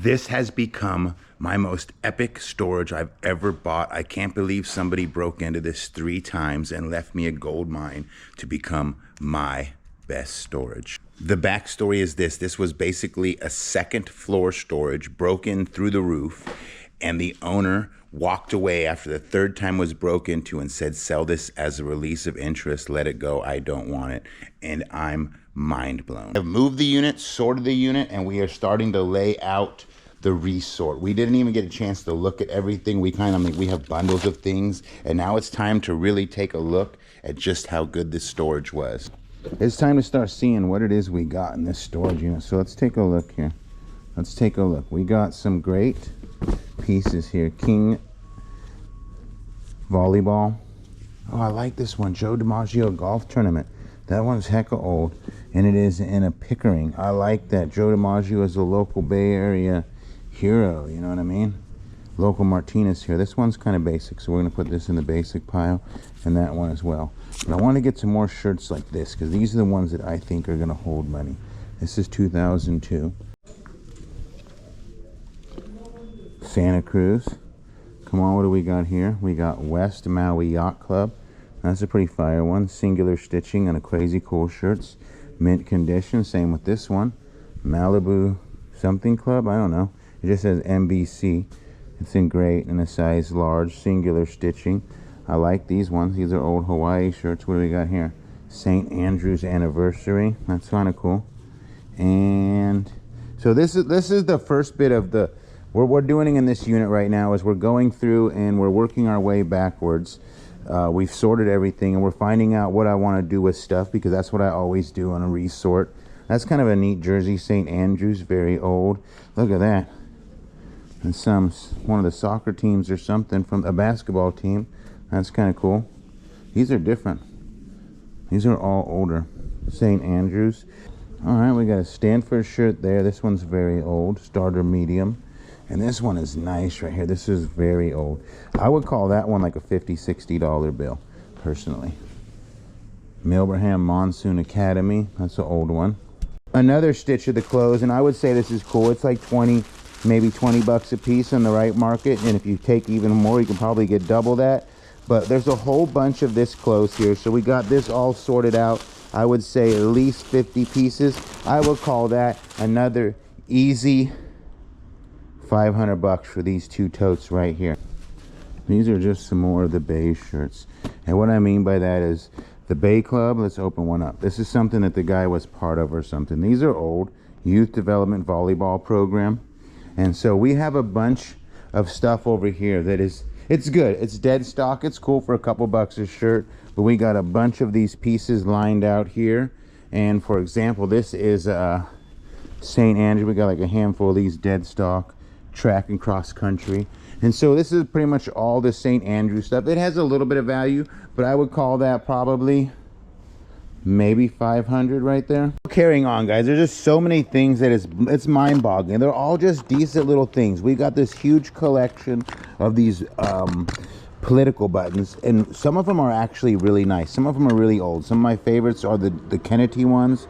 This has become my most epic storage I've ever bought. I can't believe somebody broke into this 3 times and left me a gold mine to become my best storage. The backstory is this. This was basically a second floor storage, broken through the roof, and the owner walked away after the 3rd time was broke into and said, sell this as a release of interest, let it go, I don't want it. And I'm mind blown. I've moved the unit, sorted the unit, and we are starting to lay out the resort. We didn't even get a chance to look at everything. We have bundles of things, and now it's time to really take a look at just how good this storage was. It's time to start seeing what it is we got in this storage unit. So let's take a look here. Let's take a look. We got some great pieces here. King volleyball. Oh, I like this one. Joe DiMaggio golf tournament. That one's hecka old, and it is in a Pickering. I like that. Joe DiMaggio is a local Bay Area hero, you know what I mean? Local Martinez here. This one's kind of basic, so we're going to put this in the basic pile, and that one as well. But I want to get some more shirts like this, because these are the ones that I think are going to hold money. This is 2002. Santa Cruz. Come on, what do we got here? We got West Maui Yacht Club. That's a pretty fire one. Singular stitching on a crazy cool shirts. Mint condition. Same with this one. Malibu something club. I don't know. It just says MBC. It's in great and a size large. Singular stitching. I like these ones. These are old Hawaii shirts. What do we got here? St. Andrew's anniversary. That's kind of cool. And so this is the first bit of the what we're doing in this unit right now is we're going through and we're working our way backwards. We've sorted everything and we're finding out what I want to do with stuff, because that's what I always do on a resort. That's kind of a neat jersey. St. Andrews, very old. Look at that. And one of the soccer teams or something from a basketball team. That's kind of cool. These are different. These are all older. St. Andrews. All right, we got a Stanford shirt there. This one's very old. Starter medium. And this one is nice right here. This is very old. I would call that one like a $50, $60 bill, personally. Milbraham Monsoon Academy. That's an old one. Another stitch of the clothes, and I would say this is cool. It's like 20, maybe 20 bucks a piece in the right market. And if you take even more, you can probably get double that. But there's a whole bunch of this clothes here. So we got this all sorted out. I would say at least 50 pieces. I would call that another easy 500 bucks for these 2 totes right here. These are just some more of the Bay shirts. And what I mean by that is the Bay Club. Let's open one up. This is something that the guy was part of or something. These are old. Youth Development Volleyball Program. And so we have a bunch of stuff over here that is, it's good. It's dead stock. It's cool for a couple bucks a shirt. But we got a bunch of these pieces lined out here. And for example, this is St. Andrew. We got like a handful of these dead stock. Track and cross country. And so this is pretty much all the St. Andrew stuff. It has a little bit of value, but I would call that probably maybe 500 right there. Carrying on, guys, there's just so many things that it's mind-boggling. They're all just decent little things. We got this huge collection of these political buttons, and some of them are actually really nice. Some of them are really old. Some of my favorites are the Kennedy ones.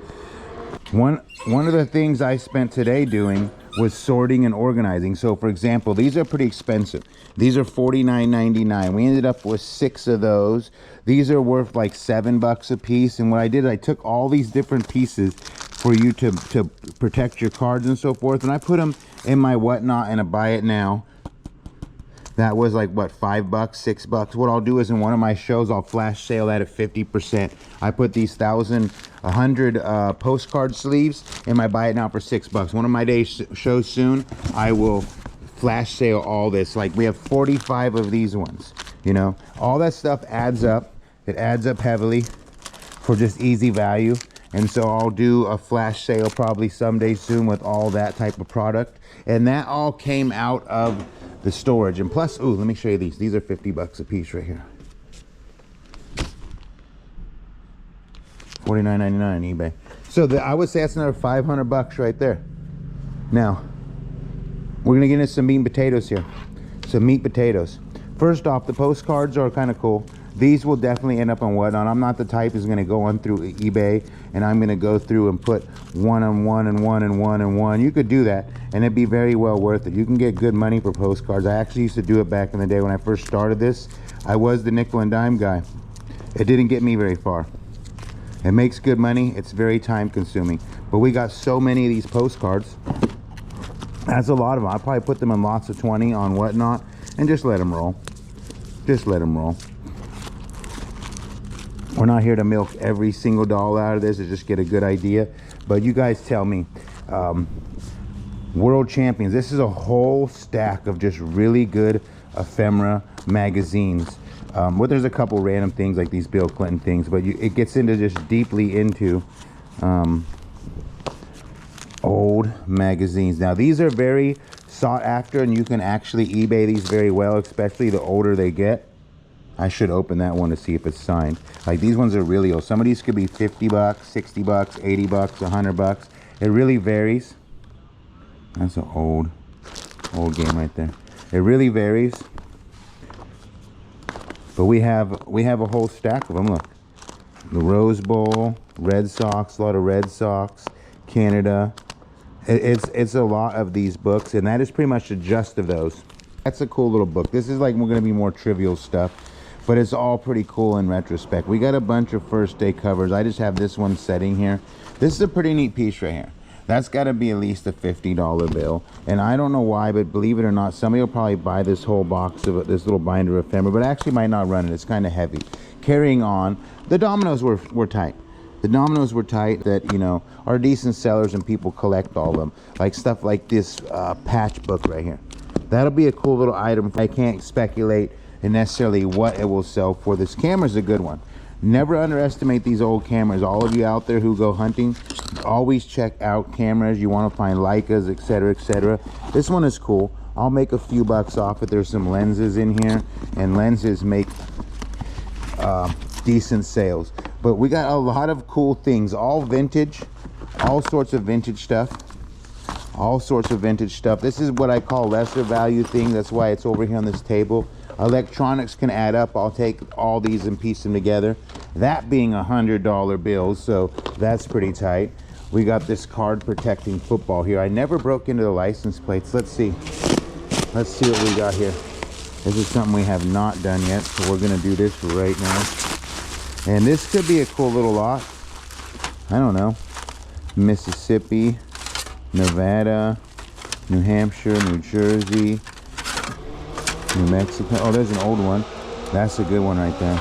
One of the things I spent today doing was sorting and organizing. So for example, these are pretty expensive. These are $49.99. We ended up with 6 of those. These are worth like $7 a piece. And what I did, I took all these different pieces for you to protect your cards and so forth, and I put them in my whatnot and a buy it now. That was like what, $5, $6. What I'll do is in one of my shows, I'll flash sale that at 50%. I put these 100 postcard sleeves in my buy it now for $6. One of my shows soon, I will flash sale all this. Like we have 45 of these ones. You know, all that stuff adds up. It adds up heavily for just easy value. And so I'll do a flash sale probably someday soon with all that type of product. And that all came out of the storage. And plus, ooh, let me show you these. These are $50 a piece right here. $49.99 on eBay. So I would say that's another 500 bucks right there. Now, we're gonna get into some meat and potatoes here. Some meat potatoes. First off, the postcards are kind of cool. These will definitely end up on Whatnot. I'm not the type who's going to go on through eBay and I'm going to go through and put one and one and one and one and one. You could do that and it'd be very well worth it. You can get good money for postcards. I actually used to do it back in the day when I first started this. I was the nickel and dime guy. It didn't get me very far. It makes good money. It's very time consuming. But we got so many of these postcards. That's a lot of them. I'll probably put them in lots of 20 on Whatnot and just let them roll. Just let them roll. We're not here to milk every single dollar out of this, to just get a good idea. But you guys tell me, World Champions, this is a whole stack of just really good ephemera magazines. Well, there's a couple random things like these Bill Clinton things, but it gets into just deeply into old magazines. Now these are very sought after and you can actually eBay these very well, especially the older they get. I should open that one to see if it's signed. Like these ones are really old. Some of these could be 50 bucks, 60 bucks, 80 bucks, 100 bucks. It really varies. That's an old game right there. It really varies. But we have a whole stack of them. Look, the Rose Bowl, Red Sox, a lot of Red Sox, Canada. It's a lot of these books, and that is pretty much the gist of those. That's a cool little book. This is like, we're going to be more trivial stuff, but it's all pretty cool in retrospect. We got a bunch of first day covers. I just have this one setting here. This is a pretty neat piece right here. That's got to be at least a $50 bill. And I don't know why, but believe it or not, somebody will probably buy this whole box of this little binder of ephemera, but actually might not run it. It's kind of heavy. Carrying on, the dominoes were tight. The dominoes were tight that, you know, are decent sellers and people collect all of them. Like stuff like this patch book right here. That'll be a cool little item. I can't speculate in necessarily what it will sell for. This camera's a good one. Never underestimate these old cameras. All of you out there who go hunting, always check out cameras. You want to find Leicas, etc., etc. This one is cool. I'll make a few bucks off it. There's some lenses in here, and lenses make decent sales. But we got a lot of cool things, all vintage, all sorts of vintage stuff. All sorts of vintage stuff. This is what I call lesser value thing. That's why it's over here on this table. Electronics can add up. I'll take all these and piece them together. That being $100 bills, so that's pretty tight. We got this card protecting football here. I never broke into the license plates. Let's see. Let's see what we got here. This is something we have not done yet, so we're gonna do this right now. And this could be a cool little lot. I don't know. Mississippi, Nevada, New Hampshire, New Jersey, New Mexico. Oh, there's an old one. That's a good one right there.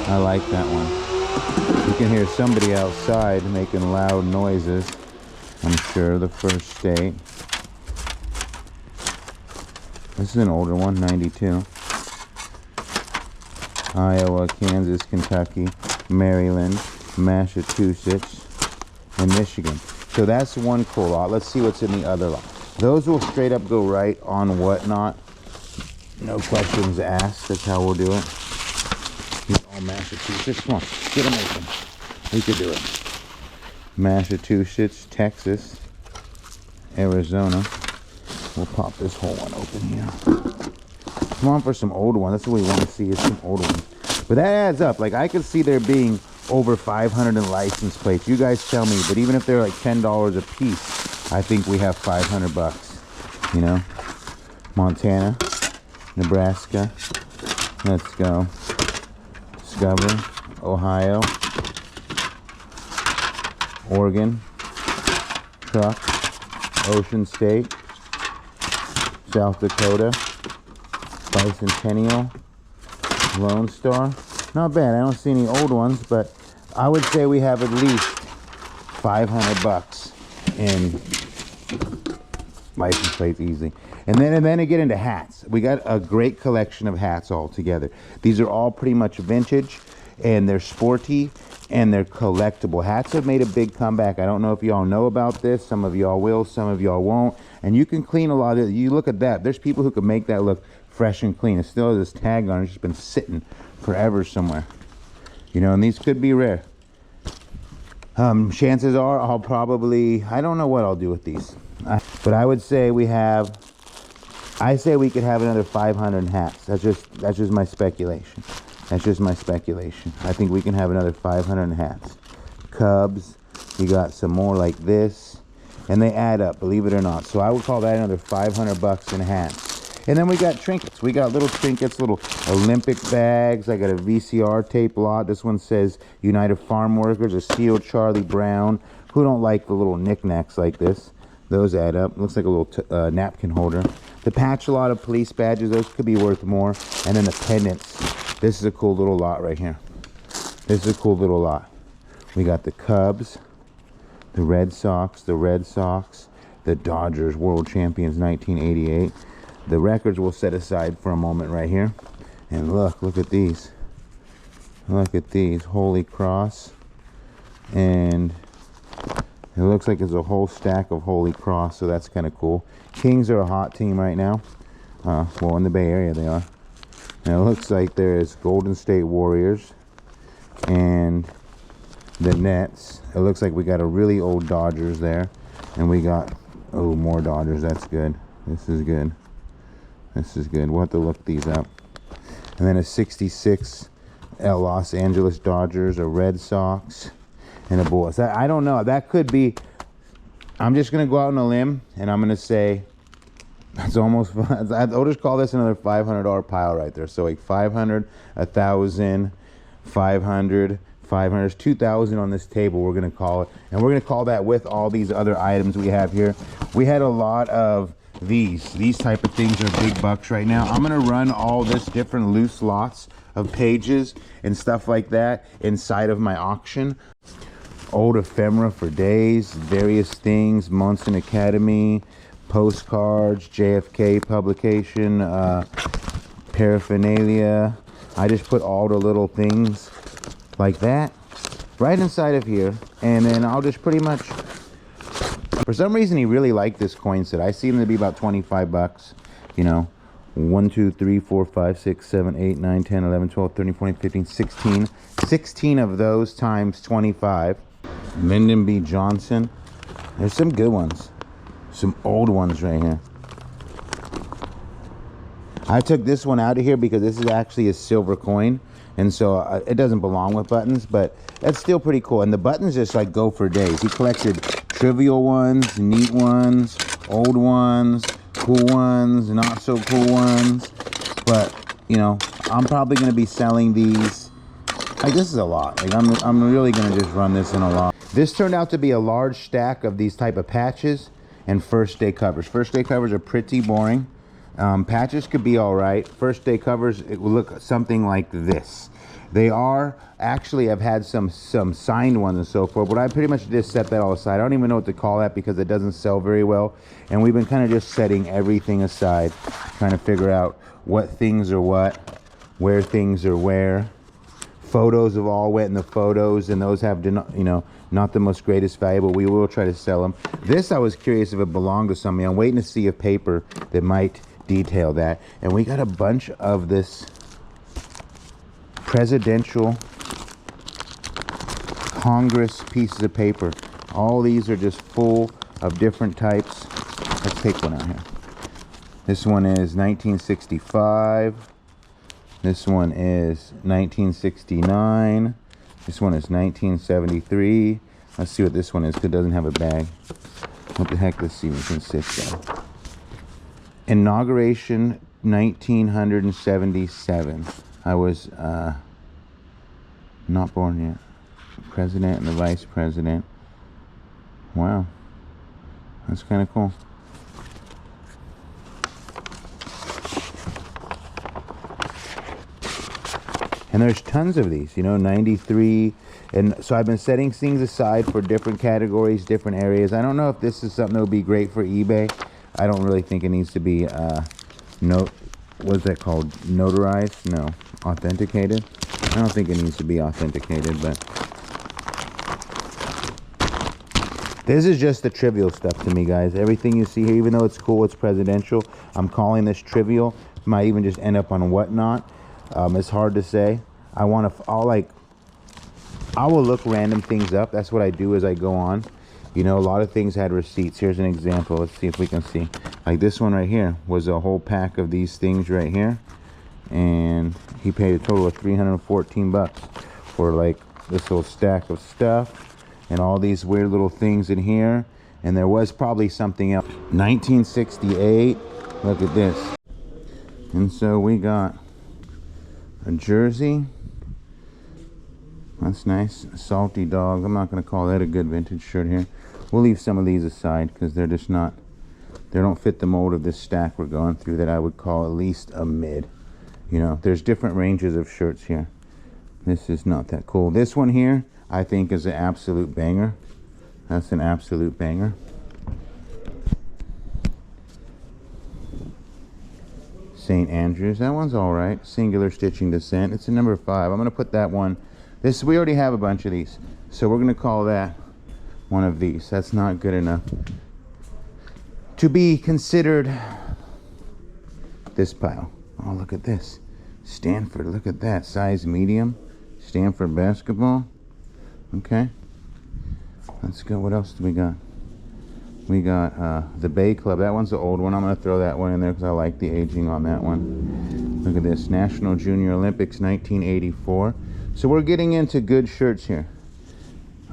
I like that one. You can hear somebody outside making loud noises. I'm sure the first state. This is an older one, 92. Iowa, Kansas, Kentucky, Maryland, Massachusetts, and Michigan. So that's one cool lot. Let's see what's in the other lot. Those will straight up go right on Whatnot. No questions asked. That's how we'll do it. Oh, Massachusetts. Come on, get them open. We could do it. Massachusetts, Texas, Arizona. We'll pop this whole one open here. Come on for some old one. That's what we want to see, is some old ones. But that adds up. Like, I could see there being over 500 in license plates. You guys tell me. But even if they're like $10 a piece, I think we have 500 bucks. You know? Montana, Nebraska. Let's go. Discover. Ohio. Oregon. Truck. Ocean State. South Dakota. Bicentennial, Lone Star. Not bad. I don't see any old ones, but I would say we have at least 500 bucks in license plates easily. And then to get into hats, we got a great collection of hats all together. These are all pretty much vintage, and they're sporty, and they're collectible. Hats have made a big comeback. I don't know if y'all know about this. Some of y'all will, some of y'all won't. And you can clean a lot of it. You look at that. There's people who can make that look fresh and clean. It still has this tag on it. It's just been sitting forever somewhere. You know, and these could be rare. Chances are I'll probably, I don't know what I'll do with these. But I would say we say we could have another 500 hats. That's just my speculation. That's just my speculation. I think we can have another 500 in hats. Cubs, you got some more like this, and they add up, believe it or not. So I would call that another 500 bucks in hats. And then we got trinkets. We got little trinkets, little Olympic bags. I got a VCR tape lot. This one says United Farm Workers, a seal Charlie Brown. Who don't like the little knickknacks like this? Those add up. Looks like a little napkin holder. The patch a lot of police badges. Those could be worth more. And then the pendants. This is a cool little lot right here. This is a cool little lot. We got the Cubs, the Red Sox, the Dodgers, world champions 1988. The records we'll set aside for a moment right here. And look at these. Look at these. Holy Cross. And it looks like there's a whole stack of Holy Cross, so that's kind of cool. Kings are a hot team right now. Well, in the Bay Area they are. And it looks like there's Golden State Warriors and the Nets. It looks like we got a really old Dodgers there. And we got, oh, more Dodgers. That's good. This is good. This is good. We'll have to look these up. And then a 66 Los Angeles Dodgers, a Red Sox, and a Bulls. I don't know. That could be. I'm just going to go out on a limb, and I'm going to say that's almost. I'll just call this another $500 pile right there. So like 500, 1,000, 500, 500, 2,000 on this table. We're going to call it, and we're going to call that with all these other items we have here. We had a lot of these type of things are big bucks right now. I'm gonna run all this different loose lots of pages and stuff like that inside of my auction. Old ephemera for days, various things, Munson Academy, postcards, JFK publication, paraphernalia. I just put all the little things like that right inside of here, and then I'll just pretty much. For some reason, he really liked this coin set. I see them to be about 25 bucks. You know, 1, 2, 3, 4, 5, 6, 7, 8, 9, 10, 11, 12, 13, 14, 15, 16. 16 of those times 25. Lyndon B. Johnson. There's some good ones. Some old ones right here. I took this one out of here because this is actually a silver coin. And so it doesn't belong with buttons, but that's still pretty cool. And the buttons just like go for days. He collected trivial ones, neat ones, old ones, cool ones, not so cool ones. But, you know, I'm probably going to be selling these. Like, this is a lot. Like, I'm really going to just run this in a lot. This turned out to be a large stack of these type of patches and first day covers. First day covers are pretty boring. Patches could be all right. First day covers, it will look something like this. They are actually, I've had some signed ones and so forth, but I pretty much just set that all aside. I don't even know what to call that because it doesn't sell very well. And we've been kind of just setting everything aside, trying to figure out what things are what, where things are where. Photos have all went in the photos, and those have, you know, not the most greatest value, but we will try to sell them. This, I was curious if it belonged to somebody. I'm waiting to see a paper that might detail that. And we got a bunch of this presidential Congress pieces of paper. All these are just full of different types. Let's take one out here. This one is 1965. This one is 1969. This one is 1973. Let's see what this one is, because it doesn't have a bag. What the heck? Let's see if we can sit down. Inauguration 1977. I was not born yet. President and the vice president. Wow. That's kind of cool. And there's tons of these, you know, 93. And so I've been setting things aside for different categories, different areas. I don't know if this is something that would be great for eBay. I don't really think it needs to be, what's that called? Notarized? No. Authenticated? I don't think it needs to be authenticated, but this is just the trivial stuff to me, guys. Everything you see here, even though it's cool, it's presidential, I'm calling this trivial. Might even just end up on whatnot. It's hard to say. I will look random things up. That's what I do as I go on. You know, a lot of things had receipts. Here's an example. Let's see if we can see. Like this one right here was a whole pack of these things right here. and he paid a total of 314 bucks for like this little stack of stuff and all these weird little things in here. And there was probably something else. 1968. Look at this. And so we got a jersey. That's nice. A salty dog. I'm not going to call that a good vintage shirt here. We'll leave some of these aside because they're just not, they don't fit the mold of this stack we're going through that I would call at least a mid. You know, there's different ranges of shirts here. This is not that cool. This one here, I think, is an absolute banger. That's an absolute banger. St. Andrews, that one's all right. Singular stitching descent. It's a number 5. I'm going to put that one. This, we already have a bunch of these, so we're going to call that one of these. That's not good enough to be considered this pile. Oh, look at this. Stanford, look at that. Size medium. Stanford basketball. Okay. Let's go. What else do we got? We got the Bay Club. That one's the old one. I'm going to throw that one in there because I like the aging on that one. Look at this. National Junior Olympics 1984. So we're getting into good shirts here.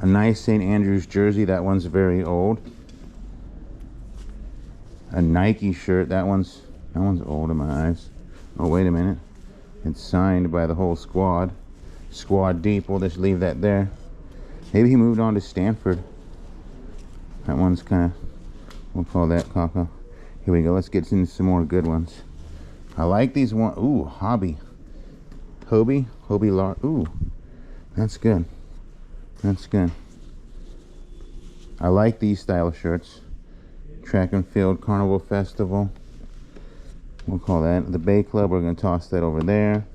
A nice St. Andrews jersey. That one's very old. A Nike shirt. That one's old in my eyes. Oh, wait a minute. It's signed by the whole squad. Squad deep. We'll just leave that there. Maybe he moved on to Stanford. That one's kind of, we'll call that caca. Here we go. Let's get into some more good ones. I like these one. Ooh, Hobby Lark. Ooh, that's good. That's good. I like these style shirts. Track and Field Carnival Festival. We'll call that the Bay Club. We're going to toss that over there.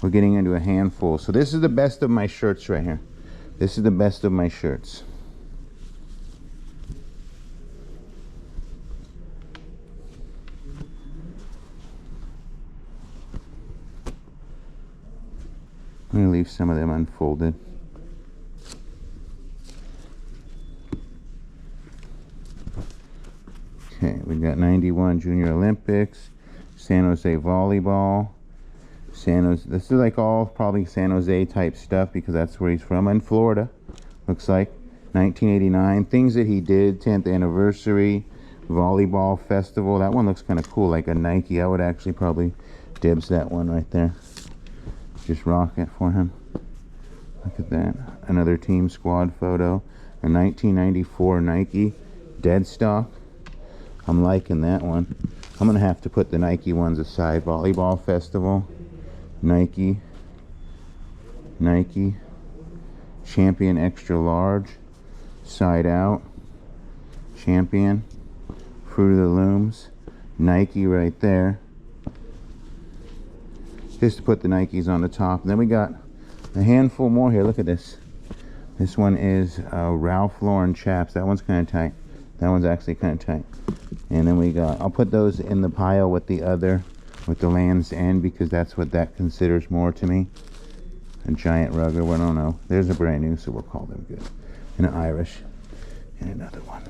We're getting into a handful. So this is the best of my shirts right here. This is the best of my shirts. I'm going to leave some of them unfolded. Okay, we got 91 Junior Olympics, San Jose Volleyball, San Jose. This is like all probably San Jose type stuff because that's where he's from, in Florida. Looks like 1989. Things that he did, 10th anniversary, volleyball festival. That one looks kind of cool, like a Nike. I would actually probably dibs that one right there. Just rock it for him. Look at that. Another team squad photo. A 1994 Nike dead stock. I'm liking that one. I'm gonna have to put the Nike ones aside. Volleyball festival. Nike. Champion extra large. Side out. Champion. Fruit of the Looms. Nike right there. Just to put the Nikes on the top. And then we got a handful more here. Look at this. This one is Ralph Lauren chaps. That one's kind of tight. That one's actually kind of tight. And then we got, I'll put those in the pile with the other, with the Land's End, because that's what that considers more to me. A giant rugger, well, I don't know. There's a brand new, so we'll call them good. And an Irish. And another one.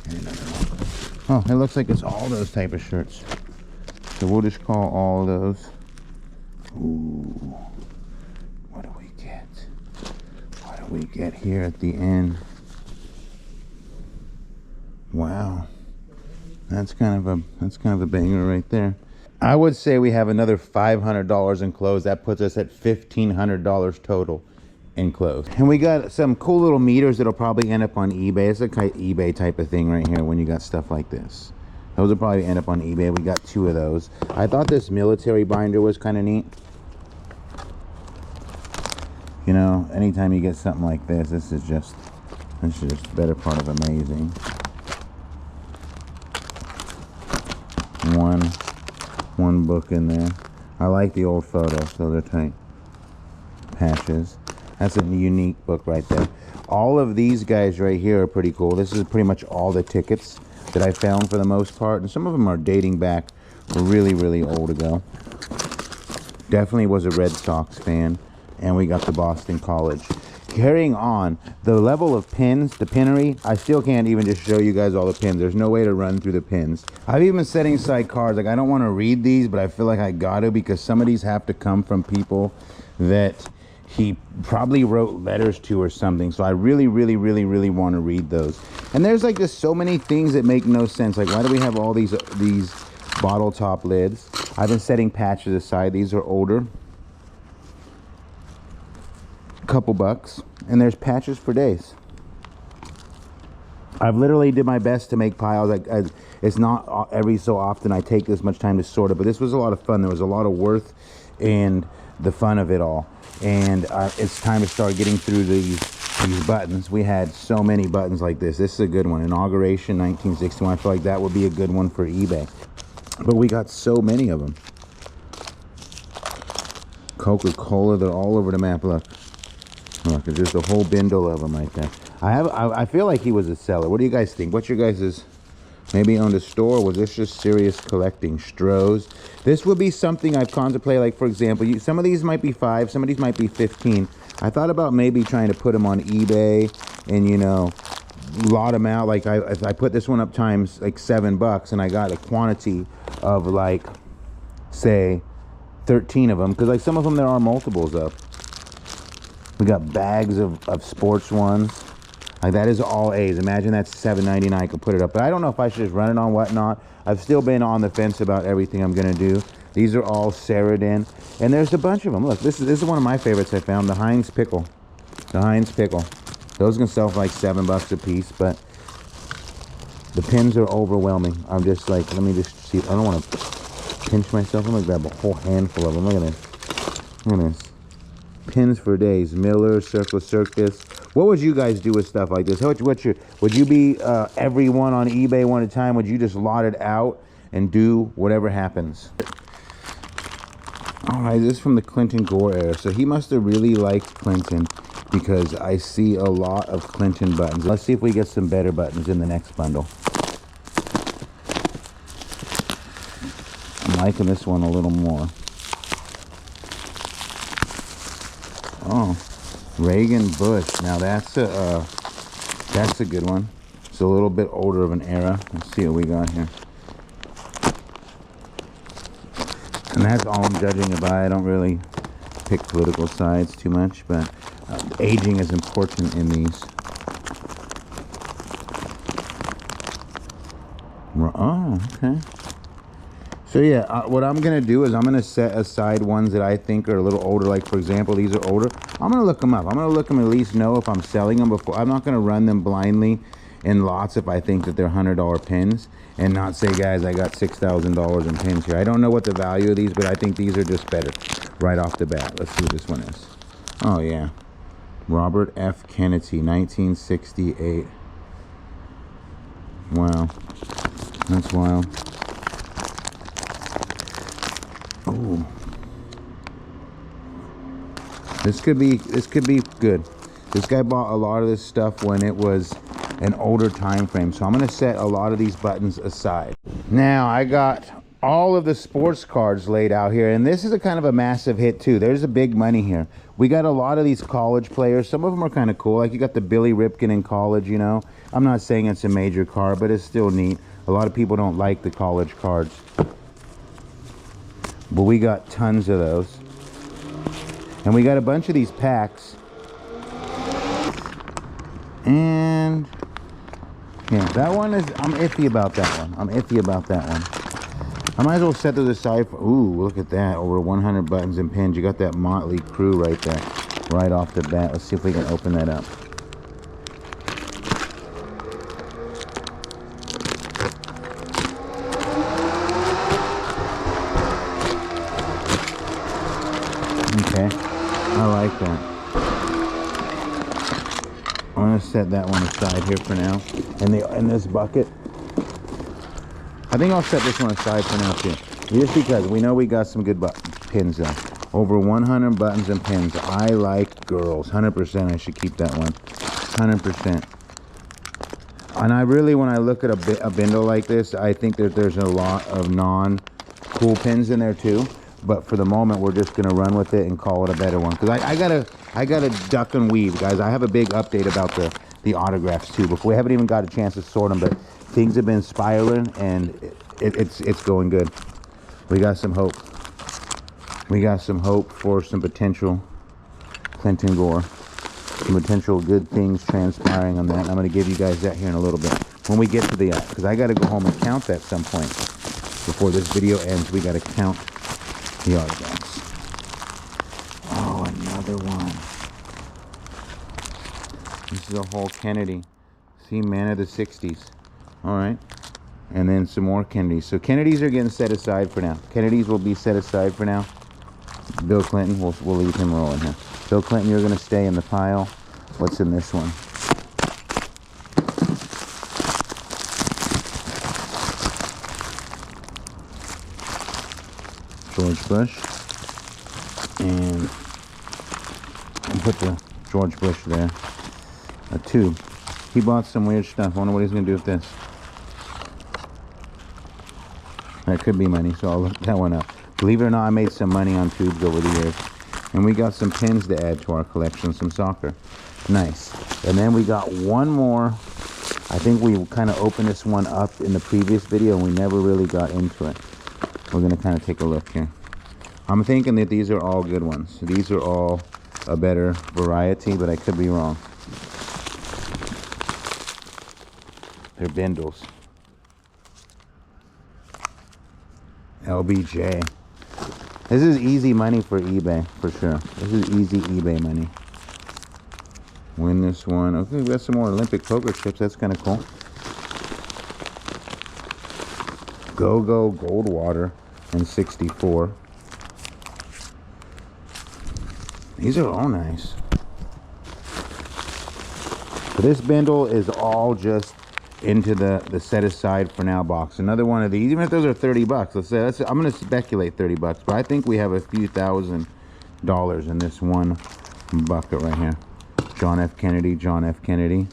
And another one. Oh, it looks like it's all those type of shirts. So we'll just call all those. Ooh, what do we get? What do we get here at the end? Wow, that's kind of a banger right there. I would say we have another $500 in clothes. That puts us at $1,500 total in clothes. And we got some cool little meters that'll probably end up on eBay. It's a kind of eBay type of thing right here when you got stuff like this. Those will probably end up on eBay. We got 2 of those. I thought this military binder was kind of neat. You know, anytime you get something like this, this is just the better part of amazing. One book in there. I like the old photos. Those are tight. Patches. That's a unique book right there. All of these guys right here are pretty cool. This is pretty much all the tickets that I found for the most part. And some of them are dating back really, really old ago. Definitely was a Red Sox fan. And we got the Boston College. carrying on, the level of pins, the pinnery, I still can't even just show you guys all the pins. There's no way to run through the pins. I've even been setting aside cards. Like, I don't want to read these, but I feel like I got to, because some of these have to come from people that he probably wrote letters to or something. So I really want to read those. And there's like just so many things that make no sense. Like, why do we have all these bottle top lids? I've been setting patches aside. These are older, couple bucks, and there's patches for days. I've literally did my best to make piles. It's not every so often I take this much time to sort it, but this was a lot of fun. There was a lot of worth and the fun of it all. And it's time to start getting through these buttons. We had so many buttons like this. This is a good one. Inauguration 1961. I feel like that would be a good one for eBay. But we got so many of them. Coca-Cola, they're all over the map. Look, there's just a whole bindle of them right there. I feel like he was a seller. What do you guys think? What's your guys', maybe owned a store, or was this just serious collecting? Strohs. This would be something I've contemplated. Like, for example, some of these might be 5, some of these might be 15. I thought about maybe trying to put them on eBay and, you know, lot them out. Like, if I put this one up times like $7 and I got a quantity of, like, say 13 of them, because like some of them there are multiples of. We got bags of sports ones. Like, that is all A's. Imagine that's $7.99. I could put it up, but I don't know if I should just run it on whatnot. I've still been on the fence about everything I'm gonna do. These are all Ceradin, and there's a bunch of them. Look, this is one of my favorites I found. The Heinz pickle. The Heinz pickle. Those can sell for like $7 a piece, but the pins are overwhelming. I'm just like, let me just see. I don't want to pinch myself. I'm gonna grab a whole handful of them. Look at this. Look at this. Pins for days. Miller, Circle Circus. What would you guys do with stuff like this? Would you be everyone on eBay one at a time? Would you just lot it out and do whatever happens? All right, this is from the Clinton Gore era. So he must have really liked Clinton, because I see a lot of Clinton buttons. Let's see if we get some better buttons in the next bundle. I'm liking this one a little more. Oh, Reagan Bush. Now that's a good one. It's a little bit older of an era. Let's see what we got here. And that's all I'm judging it by. I don't really pick political sides too much, but aging is important in these. Oh, okay. So yeah, what I'm gonna do is I'm gonna set aside ones that I think are a little older. Like, for example, these are older. I'm gonna look them up. I'm gonna look them, at least know if I'm selling them before. I'm not gonna run them blindly in lots if I think that they're $100 pins, and not say, guys, I got $6,000 in pins here. I don't know what the value of these, but I think these are just better right off the bat. Let's see what this one is. Oh yeah, Robert F. Kennedy, 1968. Wow, that's wild. Oh, this could be good. This guy bought a lot of this stuff when it was an older time frame, so I'm going to set a lot of these buttons aside. Now I got all of the sports cards laid out here, and this is a kind of a massive hit too. There's a big money here. We got a lot of these college players. Some of them are kind of cool. Like, you got the Billy Ripken in college, you know. I'm not saying it's a major card, but it's still neat. A lot of people don't like the college cards, but we got tons of those. And we got a bunch of these packs. And yeah, that one is, I'm iffy about that one. I might as well set those aside for, ooh, look at that. Over 100 buttons and pins. You got that Motley Crue right there, right off the bat. Let's see if we can open that up. Okay, I like that. I'm gonna set that one aside here for now. In this bucket, I think I'll set this one aside for now too. Just because we know we got some good pins though. Over 100 buttons and pins. I like girls. 100%. I should keep that one. 100%. And I really, when I look at a bindle like this, I think that there's a lot of non-cool pins in there too. but for the moment we're just gonna run with it and call it a better one, because I gotta duck and weave, guys. I have a big update about the autographs too, but we haven't even got a chance to sort them, but things have been spiraling and it's going good. We got some hope. We got some hope for some potential Clinton Gore, some potential good things transpiring on that. And I'm going to give you guys that here in a little bit when we get to the because I got to go home and count that some point before this video ends. We got to count the autographs. Oh, another one. This is a whole Kennedy. See, man of the 60s. All right. And then some more Kennedys. So Kennedys are getting set aside for now. Kennedys will be set aside for now. Bill Clinton, we'll leave him rolling here. Bill Clinton, you're going to stay in the pile. What's in this one? George Bush. And I'll put the George Bush there. A tube. He bought some weird stuff. I wonder what he's going to do with this. That could be money, so I'll look that one up. Believe it or not, I made some money on tubes over the years. And we got some pins to add to our collection, some soccer. Nice. And then we got one more. I think we kind of opened this one up in the previous video and we never really got into it. We're going to kind of take a look here. I'm thinking that these are all good ones. These are all a better variety, but I could be wrong. They're bindles. LBJ. This is easy money for eBay, for sure. This is easy eBay money. Win this one. Okay, we got some more Olympic poker chips. That's kind of cool. Go-Go Goldwater in 64. These are all nice. So this bindle is all just into the set aside for now box. Another one of these, even if those are 30 bucks, let's say, I'm going to speculate 30 bucks, but I think we have a few $1,000s in this one bucket right here. John F. Kennedy, John F. Kennedy.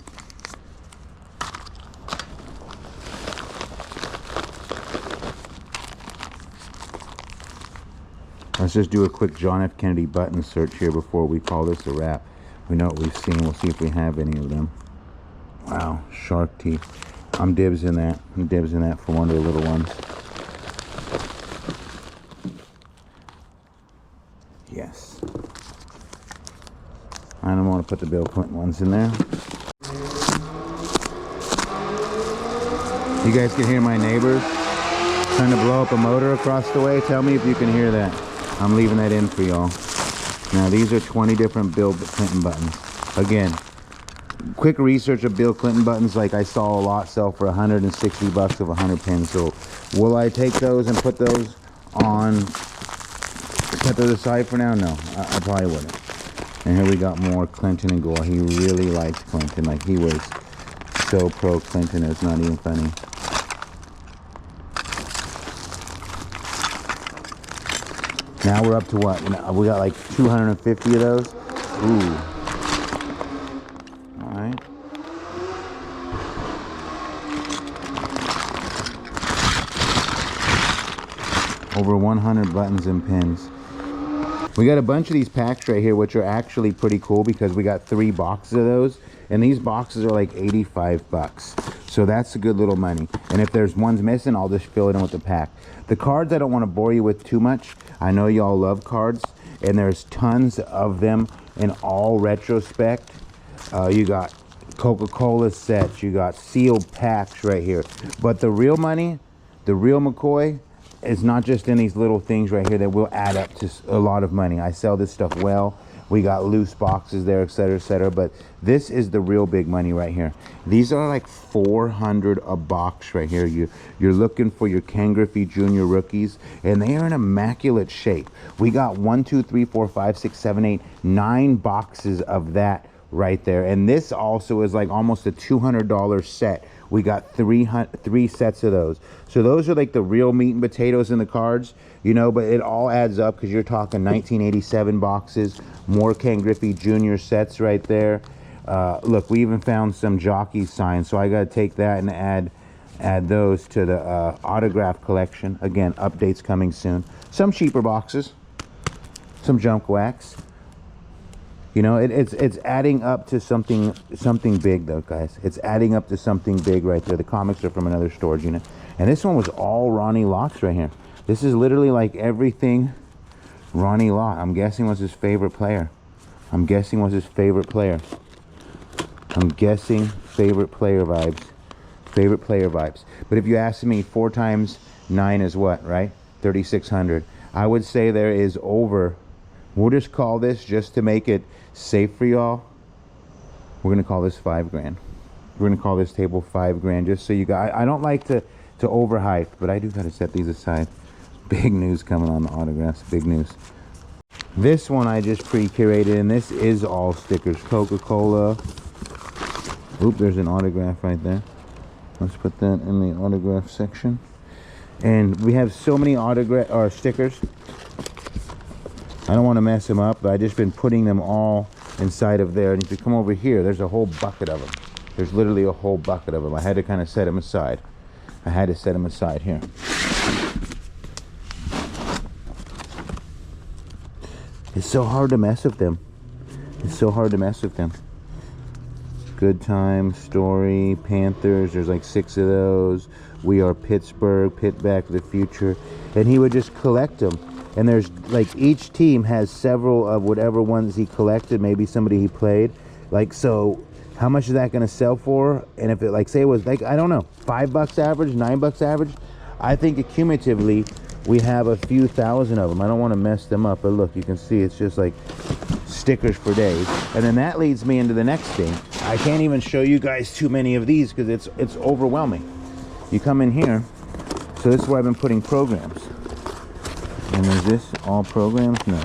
Let's just do a quick John F. Kennedy button search here before we call this a wrap. We know what we've seen. We'll see if we have any of them. Wow, shark teeth. I'm dibs in that. I'm dibs in that for one of the little ones. Yes. I don't want to put the Bill Clinton ones in there. You guys can hear my neighbors trying to blow up a motor across the way. Tell me if you can hear that. I'm leaving that in for y'all. Now these are 20 different Bill Clinton buttons. Again, quick research of Bill Clinton buttons, like I saw a lot sell for 160 bucks of 100 pins. So will I take those and put those on, set those aside for now? No, I probably wouldn't. And here we got more Clinton and Gore. He really liked Clinton. Like, he was so pro Clinton, it's not even funny. Now we're up to what? We got like 250 of those. Ooh. Alright. Over 100 buttons and pins. We got a bunch of these packs right here, which are actually pretty cool because we got 3 boxes of those. And these boxes are like 85 bucks. So that's a good little money. And if there's ones missing, I'll just fill it in with the pack. The cards, I don't want to bore you with too much. I know y'all love cards, and there's tons of them in all retrospect. You got Coca-Cola sets, you got sealed packs right here. But the real money, the real McCoy, is not just in these little things right here that will add up to a lot of money. I sell this stuff well. We got loose boxes there, etc., but this is the real big money right here. These are like 400 a box right here. You're looking for your Ken Griffey Jr. rookies, and they are in immaculate shape. We got 1, 2, 3, 4, 5, 6, 7, 8, 9 boxes of that right there. And this also is like almost a $200 set. We got 3 sets of those. So those are like the real meat and potatoes in the cards, you know, but it all adds up because you're talking 1987 boxes, more Ken Griffey Jr. sets right there. Look, we even found some jockey signs, so I got to take that and add Add those to the autograph collection. Again, updates coming soon. Some cheaper boxes, some junk wax. You know, it's adding up to something big though, guys. It's adding up to something big right there. The comics are from another storage unit. And this one was all Ronnie Lott's right here. This is literally like everything Ronnie Lott, I'm guessing, was his favorite player. I'm guessing favorite player vibes. Favorite player vibes. But if you ask me, 4 times 9 is what, right? 3,600. I would say there is over, we'll just call this, just to make it safe for y'all, we're gonna call this 5 grand. We're gonna call this table 5 grand, just so you guys, I don't like to overhype, but I do gotta set these aside. Big news coming on the autographs, big news. This one I just pre-curated, and this is all stickers. Coca-Cola. Oop, there's an autograph right there. Let's put that in the autograph section. And we have so many autograph or stickers. I don't want to mess them up, but I've just been putting them all inside of there. And if you come over here, there's a whole bucket of them. There's literally a whole bucket of them. I had to kind of set them aside. I had to set them aside here. It's so hard to mess with them. It's so hard to mess with them. Good Time, Story, Panthers, there's like 6 of those. We Are Pittsburgh, Pitt Back to the Future. And he would just collect them. And there's like, each team has several of whatever ones he collected, maybe somebody he played. Like, so how much is that gonna sell for? And if it, like, say it was like, I don't know, $5 average, $9 average, I think accumulatively we have a few thousand of them. I don't want to mess them up, but look, you can see it's just like stickers for days. And then that leads me into the next thing. I can't even show you guys too many of these because it's overwhelming. You come in here, so this is where I've been putting programs. And is this all programs? No.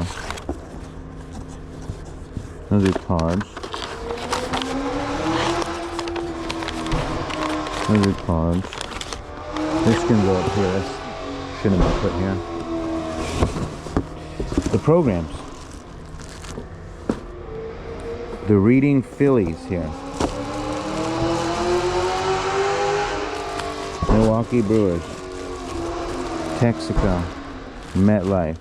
Those are cards. Those are cards. This can go up here. This shouldn't be put here. The programs. The Reading Phillies here. Milwaukee Brewers. Texaco. MetLife.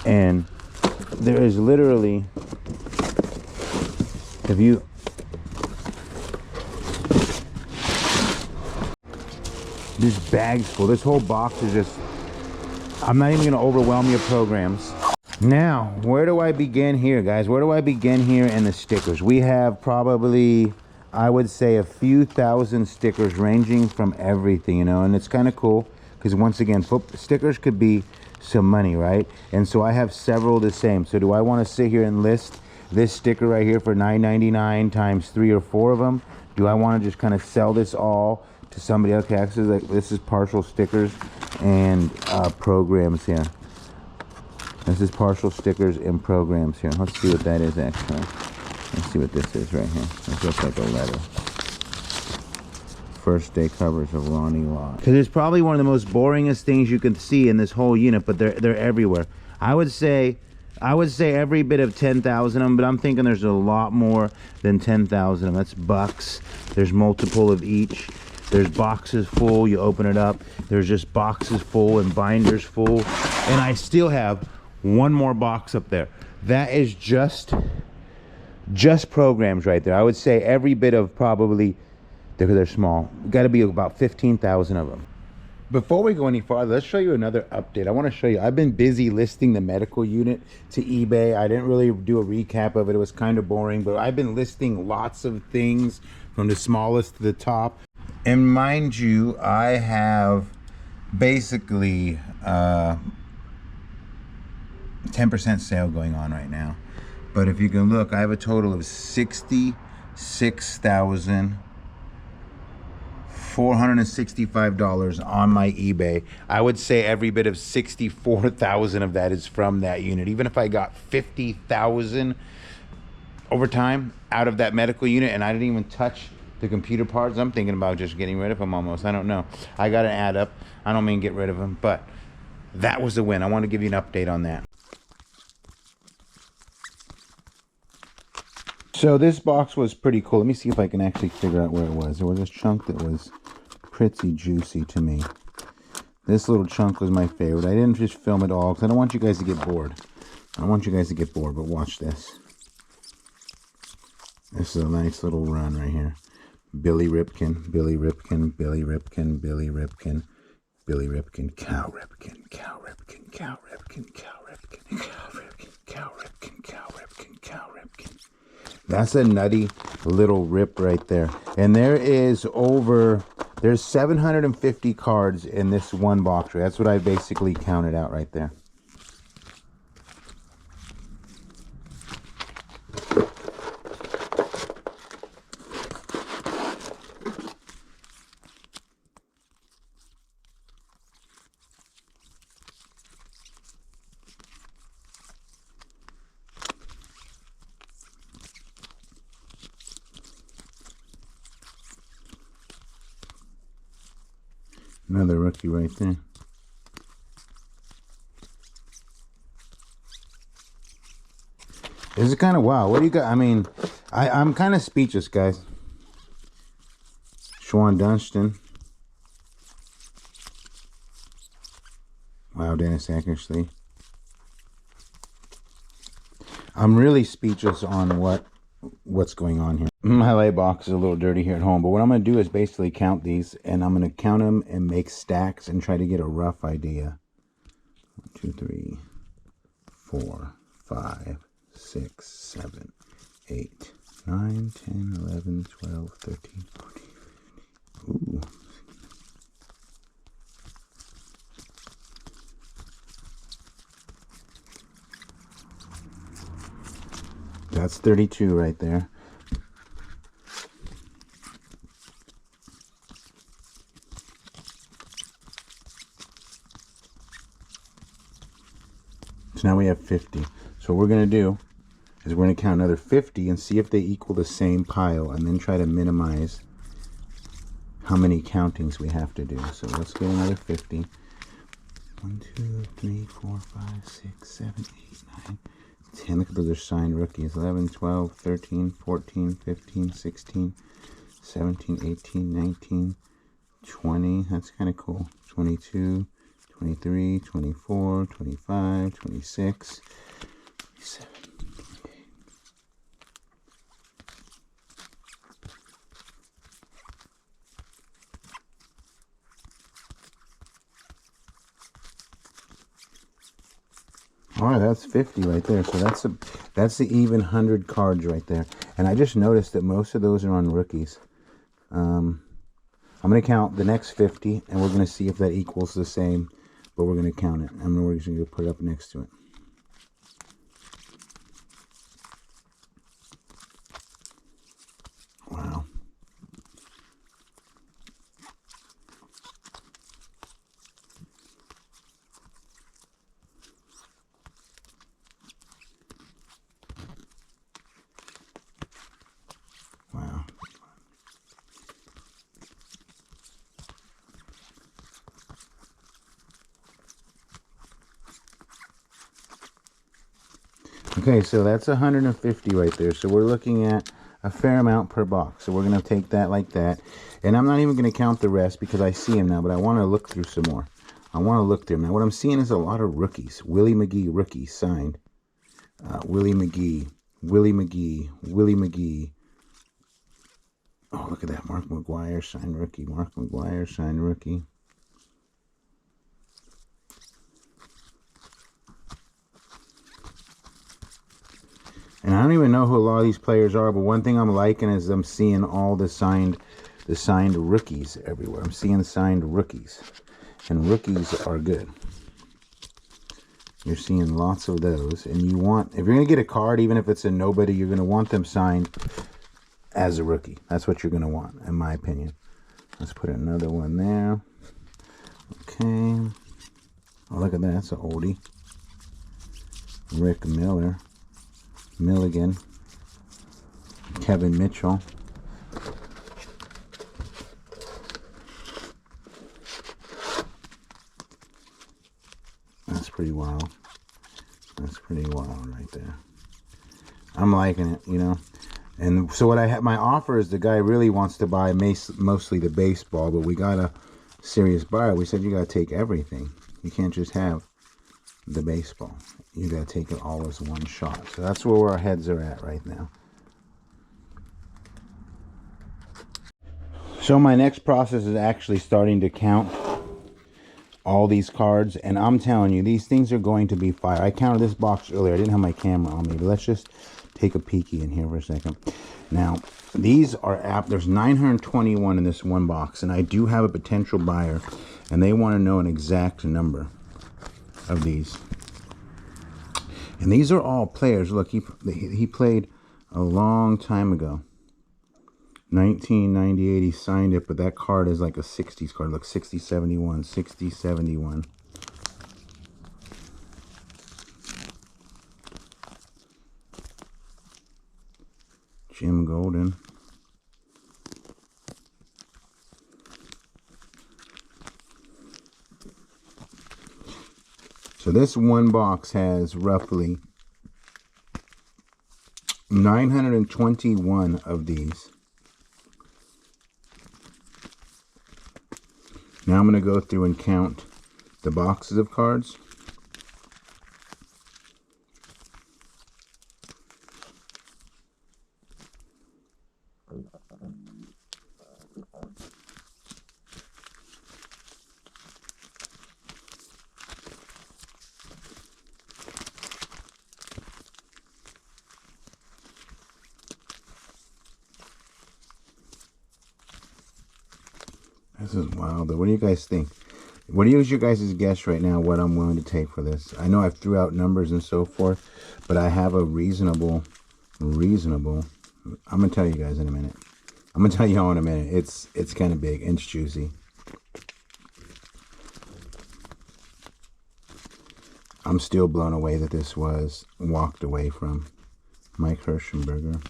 And there is literally, if you, this bag's full. This whole box is just, I'm not even gonna overwhelm your programs. Now, where do I begin here, guys? Where do I begin here in the stickers? We have probably, I would say, a few thousand stickers ranging from everything, you know, and it's kind of cool because once again, stickers could be some money, right? And so I have several the same. So do I want to sit here and list this sticker right here for $9.99 times 3 or 4 of them? Do I want to just kind of sell this all to somebody else? Okay, this is partial stickers and programs here. This is partial stickers and programs here. Let's see what that is actually. Let's see what this is right here. This looks like a letter. First day covers of Ronnie Lott. Because it's probably one of the most boringest things you can see in this whole unit, but they're everywhere. I would say every bit of 10,000 of them, but I'm thinking there's a lot more than 10,000 of them. That's bucks. There's multiple of each. There's boxes full. You open it up. There's just boxes full and binders full. And I still have one more box up there. That is just programs right there. I would say every bit of probably, they're small, got to be about 15,000 of them. Before we go any farther, let's show you another update. I want to show you, I've been busy listing the medical unit to eBay. I didn't really do a recap of it. It was kind of boring, but I've been listing lots of things from the smallest to the top. And mind you, I have basically 10% sale going on right now. But if you can look, I have a total of $66,465 on my eBay. I would say every bit of 64,000 of that is from that unit. Even if I got 50,000 over time out of that medical unit and I didn't even touch the computer parts, I'm thinking about just getting rid of them almost. I don't know. I got to add up. I don't mean get rid of them, but that was a win. I want to give you an update on that. So this box was pretty cool. Let me see if I can actually figure out where it was. There was a chunk that was pretty juicy to me. This little chunk was my favorite. I didn't just film it all because I don't want you guys to get bored. I don't want you guys to get bored, but watch this. This is a nice little run right here. Billy Ripken, Billy Ripken, Billy Ripken, Billy Ripken, Billy Ripken, Cal Ripken, Cal Ripken, Cal Ripken, Cal Ripken, Cal Ripken, Cal Ripken, Cal Ripken, Cal Ripken. That's a nutty little rip right there. And there's 750 cards in this one box. That's what I basically counted out right there. Another rookie right there. This is kind of wow. What do you got? I mean, I'm kind of speechless, guys. Schwan Dunston. Wow, Dennis Eckersley. I'm really speechless on what's going on here. My lay box is a little dirty here at home, but what I'm going to do is basically count these, and I'm going to count them and make stacks and try to get a rough idea. 1, 2, 3, 4, 5, 6, 7, 8, 9, 10, 11, 12, 13, 14, 15. Ooh. That's 32 right there. So now we have 50. So what we're going to do is we're going to count another 50 and see if they equal the same pile, and then try to minimize how many countings we have to do. So let's get another 50. 1, 2, 3, 4, 5, 6, 7, 8, 9, 10. Look at those are signed rookies. 11, 12, 13, 14, 15, 16, 17, 18, 19, 20. That's kind of cool. 22, 23, 24, 25, 26, 27. All right, that's 50 right there. So that's the even 100 cards right there. And I just noticed that most of those are on rookies. I'm going to count the next 50, and we're going to see if that equals the same, but we're going to count it. And we're just going to put it up next to it. Wow. Wow. Okay, so that's 150 right there. So we're looking at a fair amount per box. So we're going to take that like that. And I'm not even going to count the rest because I see them now, but I want to look through some more. I want to look through them. Now, what I'm seeing is a lot of rookies. Willie McGee, rookie, signed. Willie McGee, Willie McGee, Willie McGee. Oh, look at that. Mark McGuire, signed rookie. Mark McGuire, signed rookie. And I don't even know who a lot of these players are, but one thing I'm liking is I'm seeing all the signed rookies everywhere. I'm seeing signed rookies. And rookies are good. You're seeing lots of those. And you want, if you're going to get a card, even if it's a nobody, you're going to want them signed as a rookie. That's what you're going to want, in my opinion. Let's put another one there. Okay. Oh, look at that. That's an oldie. Rick Miller. Milligan. Kevin Mitchell. That's pretty wild. That's pretty wild right there. I'm liking it, you know. And so what I have, my offer is the guy really wants to buy mostly the baseball, but we got a serious buyer. We said, you got to take everything. You can't just have the baseball. You got to take it all as one shot. So that's where our heads are at right now. So my next process is actually starting to count all these cards, and I'm telling you, these things are going to be fire. I counted this box earlier. I didn't have my camera on me, but let's just take a peeky in here for a second. Now, these are there's 921 in this one box, and I do have a potential buyer, and they want to know an exact number of these. And these are all players. Look, he played a long time ago. 1998 he signed it, but that card is like a 60s card. Look, 6071, 6071. Jim Golden. So this one box has roughly 921 of these. Now I'm going to go through and count the boxes of cards. This is wild, though. What do you guys think? What is your guys' guess right now what I'm willing to take for this? I know I've threw out numbers and so forth, but I have a reasonable. I'm going to tell you guys in a minute. I'm going to tell you all in a minute. It's kind of big and it's juicy. I'm still blown away that this was walked away from. Mike Hirschenberger.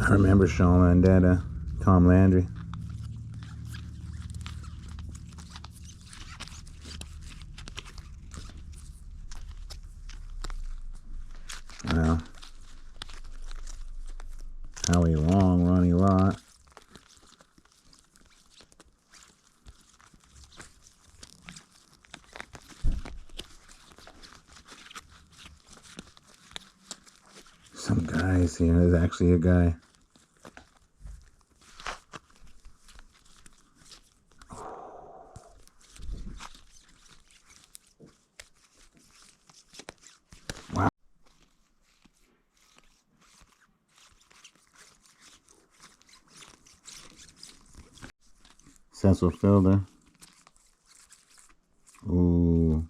I remember Sean Landetta, Tom Landry. Well, Howie Long, Ronnie Lott. Some guys here. There's actually a guy. Wow. Cecil Fielder. Ooh.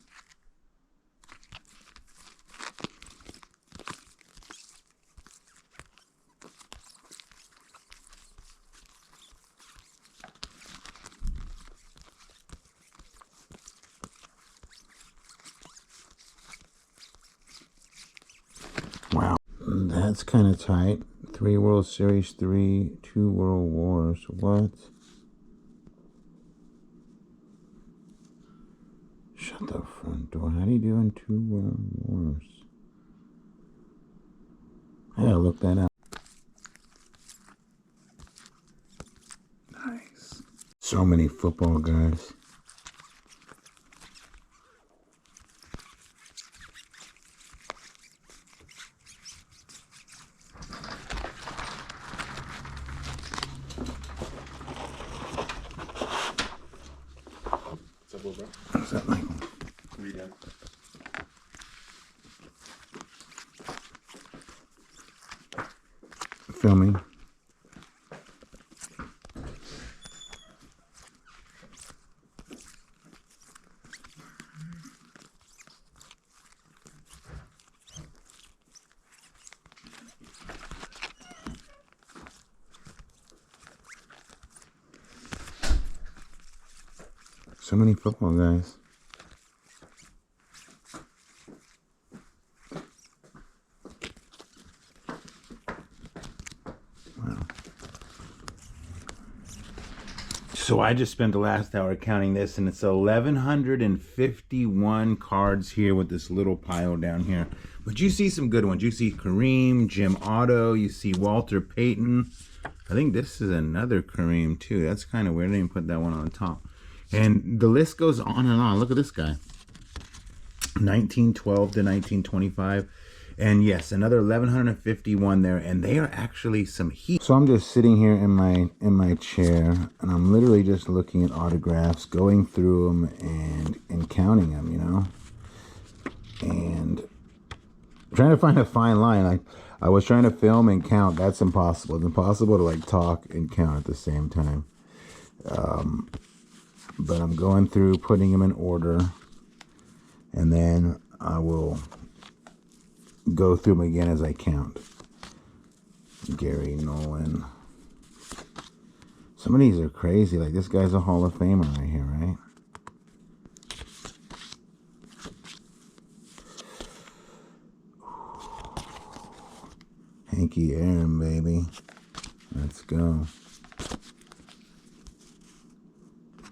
Wow. That's kind of tight. 3 World Series, 2 World Wars. What? Shut the front door. How do you do in 2 World Wars? I gotta look that up. Nice. So many football guys. What's up, Michael? Filming. So many football guys. Wow. So I just spent the last hour counting this, and it's 1,151 cards here with this little pile down here. But you see some good ones. You see Kareem, Jim Otto, you see Walter Payton. I think this is another Kareem too. That's kind of weird. I didn't put that one on the top. And the list goes on and on. Look at this guy. 1912 to 1925. And yes, another 1,151 there, and they are actually some heat. So I'm just sitting here in my chair, and I'm literally just looking at autographs, going through them and counting them, you know, and trying to find a fine line. Like, I was trying to film and count. That's impossible. It's impossible to like talk and count at the same time. But I'm going through, putting them in order, and then I will go through them again as I count. Gary Nolan. Some of these are crazy. Like, this guy's a Hall of Famer right here, right? Hanky Aaron, baby. Let's go.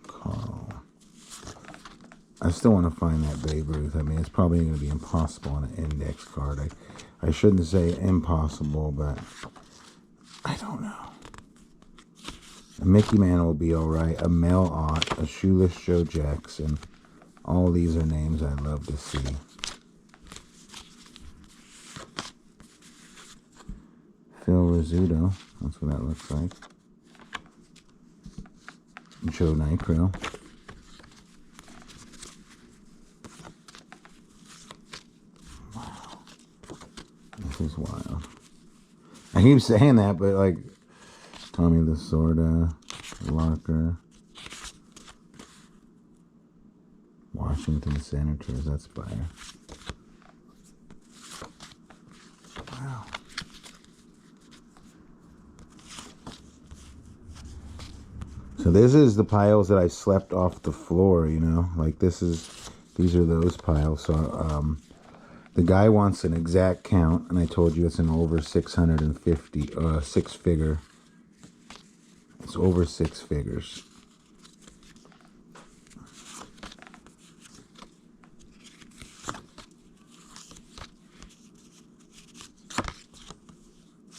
Carl. I still want to find that Babe Ruth. I mean, it's probably going to be impossible on an index card. I shouldn't say impossible, but I don't know. A Mickey Mantle will be all right. A Mel Ott, a Shoeless Joe Jackson. All these are names I'd love to see. Phil Rizzuto. That's what that looks like. Joe Nyquil. This is wild. I keep saying that, but like Tommy Lasorda, Locker, Washington Senators. That's fire. Wow. So this is the piles that I slept off the floor. You know, like these are those piles. So the guy wants an exact count, and I told you it's an over 650, six figure. It's over six figures.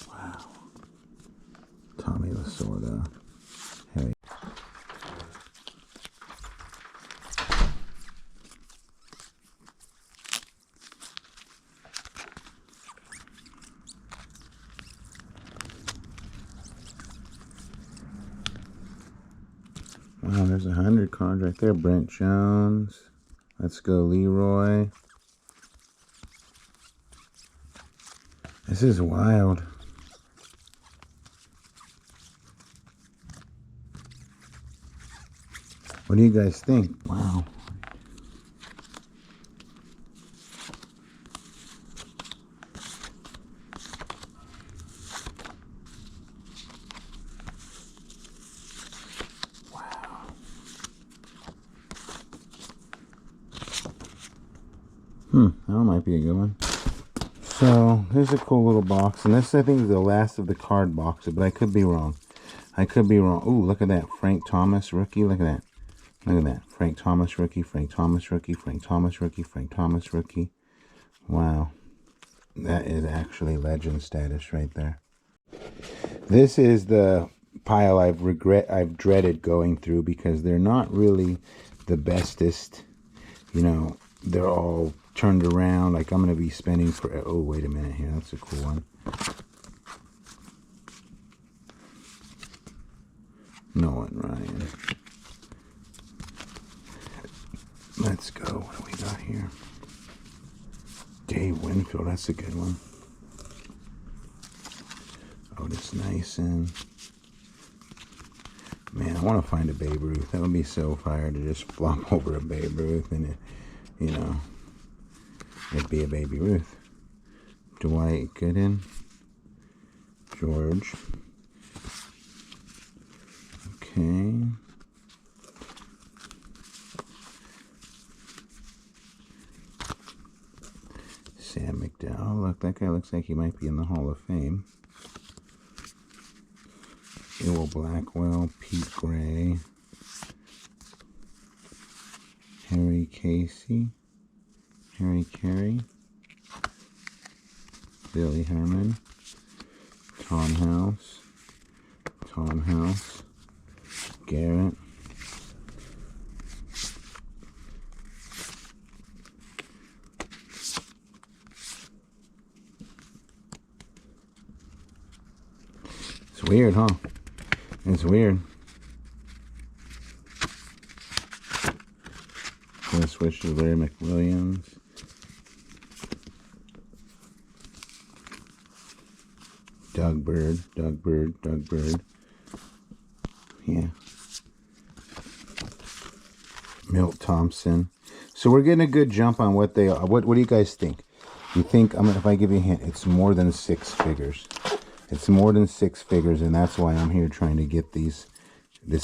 Wow. Tommy Lasorda. Hey. Wow, there's 100 cards right there. Brent Jones. Let's go, Leroy. This is wild. What do you guys think? Wow. That might be a good one. So, here's a cool little box. And this, I think, is the last of the card boxes, but I could be wrong. I could be wrong. Ooh, look at that. Frank Thomas rookie. Look at that. Look at that. Frank Thomas rookie, Frank Thomas rookie, Frank Thomas rookie, Frank Thomas rookie. Wow. That is actually legend status right there. This is the pile I've dreaded going through because they're not really the bestest. You know, they're all turned around. Like, I'm going to be spending for... Oh, wait a minute here. That's a cool one. Nolan Ryan. Let's go. What do we got here? Dave Winfield. That's a good one. Otis Nyson. Man, I want to find a Babe Ruth. That would be so fire to just flop over a Babe Ruth and, you know, it'd be a Baby Ruth. Dwight Gooden. George. Okay. Sam McDowell. Look, that guy looks like he might be in the Hall of Fame. Will Blackwell, Pete Gray. Harry Casey, Harry Carey, Billy Herman, Tom House, Garrett, it's weird, huh? It's weird. Gonna switch to Larry McWilliams. Doug Bird. Yeah. Milt Thompson. So we're getting a good jump on what they are. What do you guys think? You think, if I give you a hint, it's more than 6 figures. It's more than 6 figures, and that's why I'm here trying to get this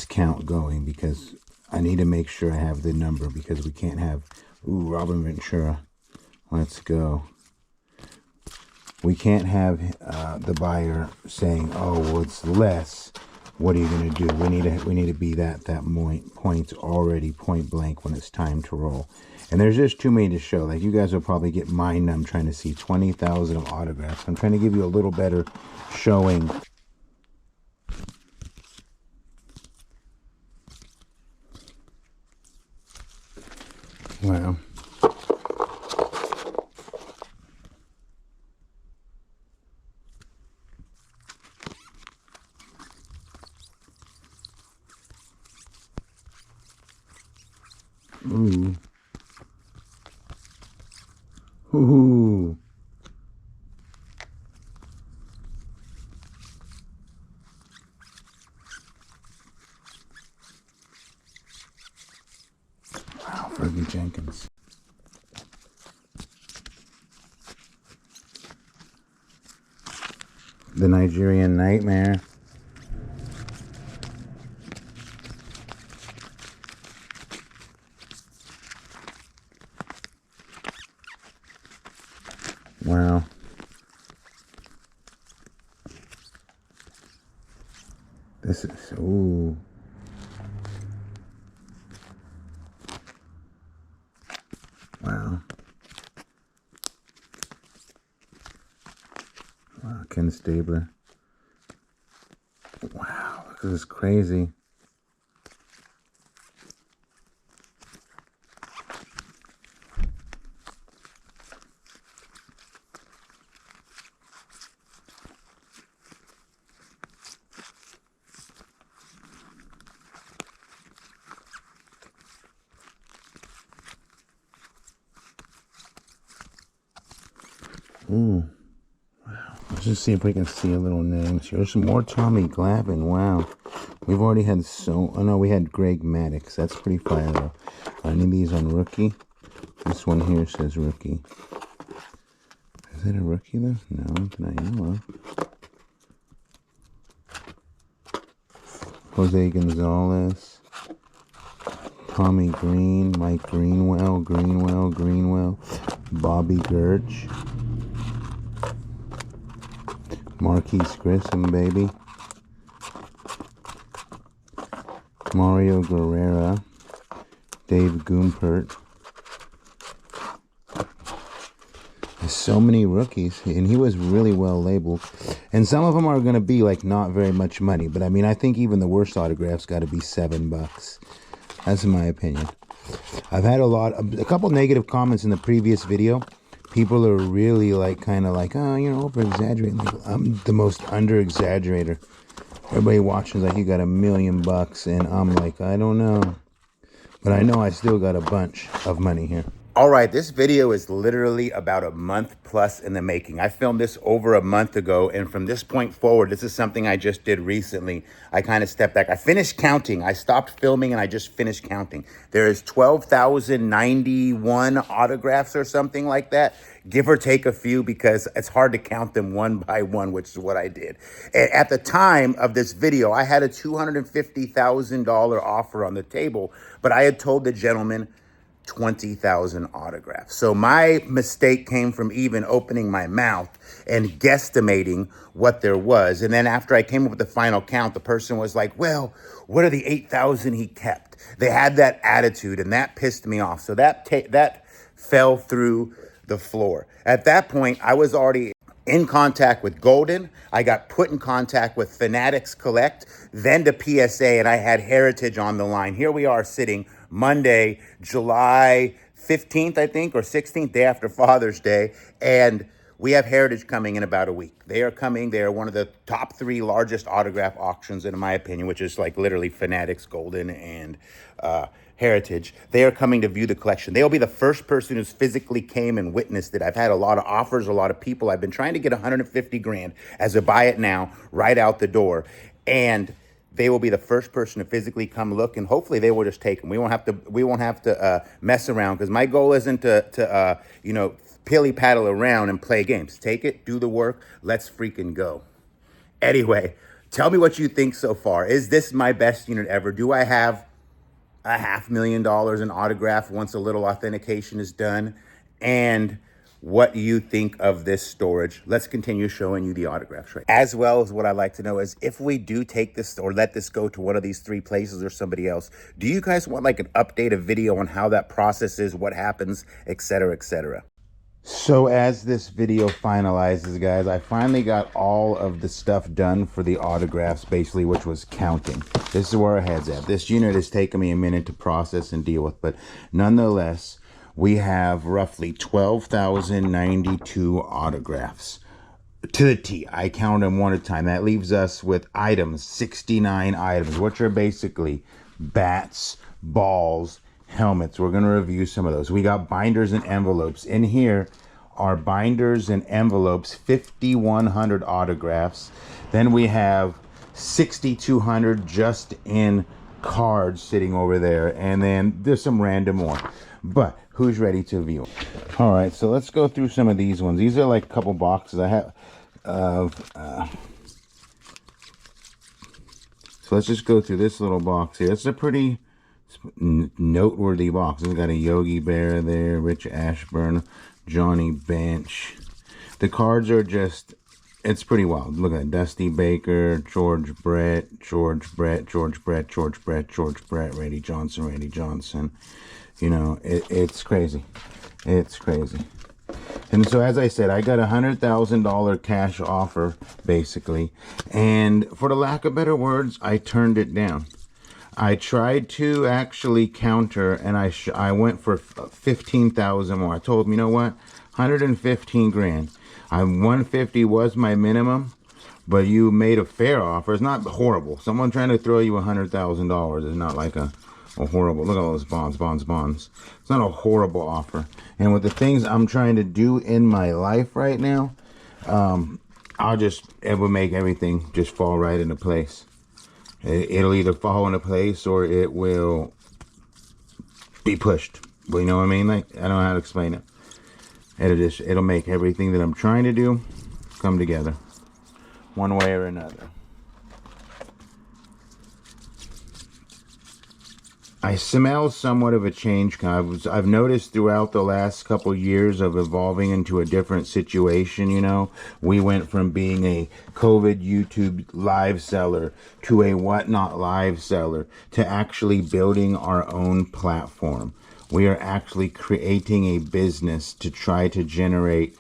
count going, because I need to make sure I have the number, because we can't have, ooh, Robin Ventura. Let's go. We can't have the buyer saying, oh, well, it's less. What are you going to do? We need to be that point already point blank when it's time to roll. And there's just too many to show. Like, you guys will probably get mind numb trying to see 20,000 of autographs. I'm trying to give you a little better showing. Wow. Ooh. Ooh. Wow, Fergie Jenkins. The Nigerian Nightmare. Wow. This is, ooh. Wow. Wow, Ken Stabler. Wow, this is crazy. Ooh. Wow. Let's just see if we can see a little names here. There's some more Tommy Glavine. Wow. We've already had oh no, we had Greg Maddox. That's pretty fire though. Any of these on rookie? This one here says rookie. Is it a rookie though? No, that I know of. Jose Gonzalez. Tommy Green. Mike Greenwell. Bobby Gertch. Marquise Grissom, baby. Mario Guerrera. Dave Gumpert. There's so many rookies, and he was really well labeled. And some of them are going to be like not very much money, but I mean, I think even the worst autographs got to be $7. That's in my opinion. I've had a couple negative comments in the previous video. People are really like, kind of like, oh, you know, over exaggerating. Like, I'm the most under exaggerator. Everybody watching is like, you got $1 million, and I'm like, I don't know. But I know I still got a bunch of money here. All right, this video is literally about a month plus in the making. I filmed this over a month ago, and from this point forward, this is something I just did recently. I kind of stepped back. I finished counting. I stopped filming, and I just finished counting. There is 12,091 autographs or something like that, give or take a few, because it's hard to count them one by one, which is what I did. At the time of this video, I had a $250,000 offer on the table, but I had told the gentleman 20,000 autographs. So my mistake came from even opening my mouth and guesstimating what there was. And then after I came up with the final count, the person was like, well, what are the 8,000 he kept? They had that attitude, and that pissed me off. So that fell through the floor. At that point, I was already in contact with Golden. I got put in contact with Fanatics Collect, then to PSA, and I had Heritage on the line. Here we are sitting Monday, July 15th, I think, or 16th, day after Father's Day, and we have Heritage coming in about a week. They are coming. They are one of the top 3 largest autograph auctions, in my opinion, which is like literally Fanatics, Golden, and Heritage. They are coming to view the collection. They'll be the first person who's physically came and witnessed it. I've had a lot of offers, a lot of people. I've been trying to get 150 grand as a buy it now, right out the door. And they will be the first person to physically come look, and hopefully they will just take them. We won't have to mess around, because my goal isn't to pilly paddle around and play games. Take it, do the work, let's freaking go. Anyway, tell me what you think so far. Is this my best unit ever? Do I have $500,000 in autograph once a little authentication is done? And what do you think of this storage? Let's continue showing you the autographs, right? As well as what I'd like to know is, if we do take this or let this go to one of these 3 places or somebody else, do you guys want like an updated video on how that process is, what happens, etc., etc.? So as this video finalizes, guys, I finally got all of the stuff done for the autographs, basically, which was counting. This is where our head's at. This unit has taken me a minute to process and deal with, but nonetheless, we have roughly 12,092 autographs to the T. I count them one at a time. That leaves us with items, 69 items, which are basically bats, balls, helmets. We're going to review some of those. We got binders and envelopes. In here are binders and envelopes, 5,100 autographs. Then we have 6,200 just in cards sitting over there. And then there's some random more. But who's ready to view? All right, so let's go through some of these ones. These are like a couple boxes I have of so let's just go through this little box here. It's a pretty noteworthy box. We've got a Yogi Bear there, Rich Ashburn, Johnny Bench. The cards are just, it's pretty wild. Look at that. Dusty Baker, George Brett, Randy Johnson. You know, it's crazy. It's crazy. And so, as I said, I got $100,000 cash offer, basically. And for the lack of better words, I turned it down. I tried to actually counter, and I went for 15,000 more. I told him, you know what, 115 grand. 150 was my minimum, but you made a fair offer. It's not horrible. Someone trying to throw you $100,000 is not like a horrible. Look at all those bonds. It's not a horrible offer. And with the things I'm trying to do in my life right now, it will make everything just fall right into place. It'll either fall into place or it will be pushed. But you know what I mean? Like, I don't know how to explain it. It'll make everything that I'm trying to do come together one way or another. I smell somewhat of a change. I've noticed throughout the last couple years of evolving into a different situation, you know. We went from being a COVID YouTube live seller to a whatnot live seller to actually building our own platform. We are actually creating a business to try to generate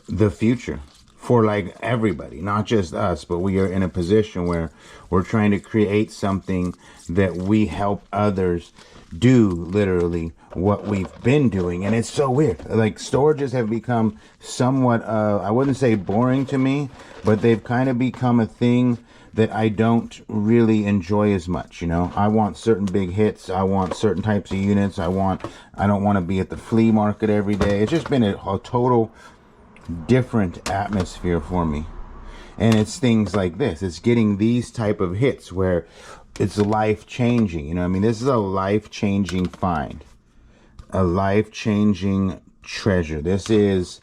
the future for like everybody, not just us, but we are in a position where we're trying to create something that we help others do literally what we've been doing. And it's so weird. Like, storages have become somewhat, I wouldn't say boring to me, but they've kind of become a thing that I don't really enjoy as much. You know, I want certain big hits. I want certain types of units. I don't want to be at the flea market every day. It's just been a total different atmosphere for me. And it's things like this. It's getting these type of hits where it's life-changing. You know what I mean? This is a life-changing find. A life-changing treasure. This is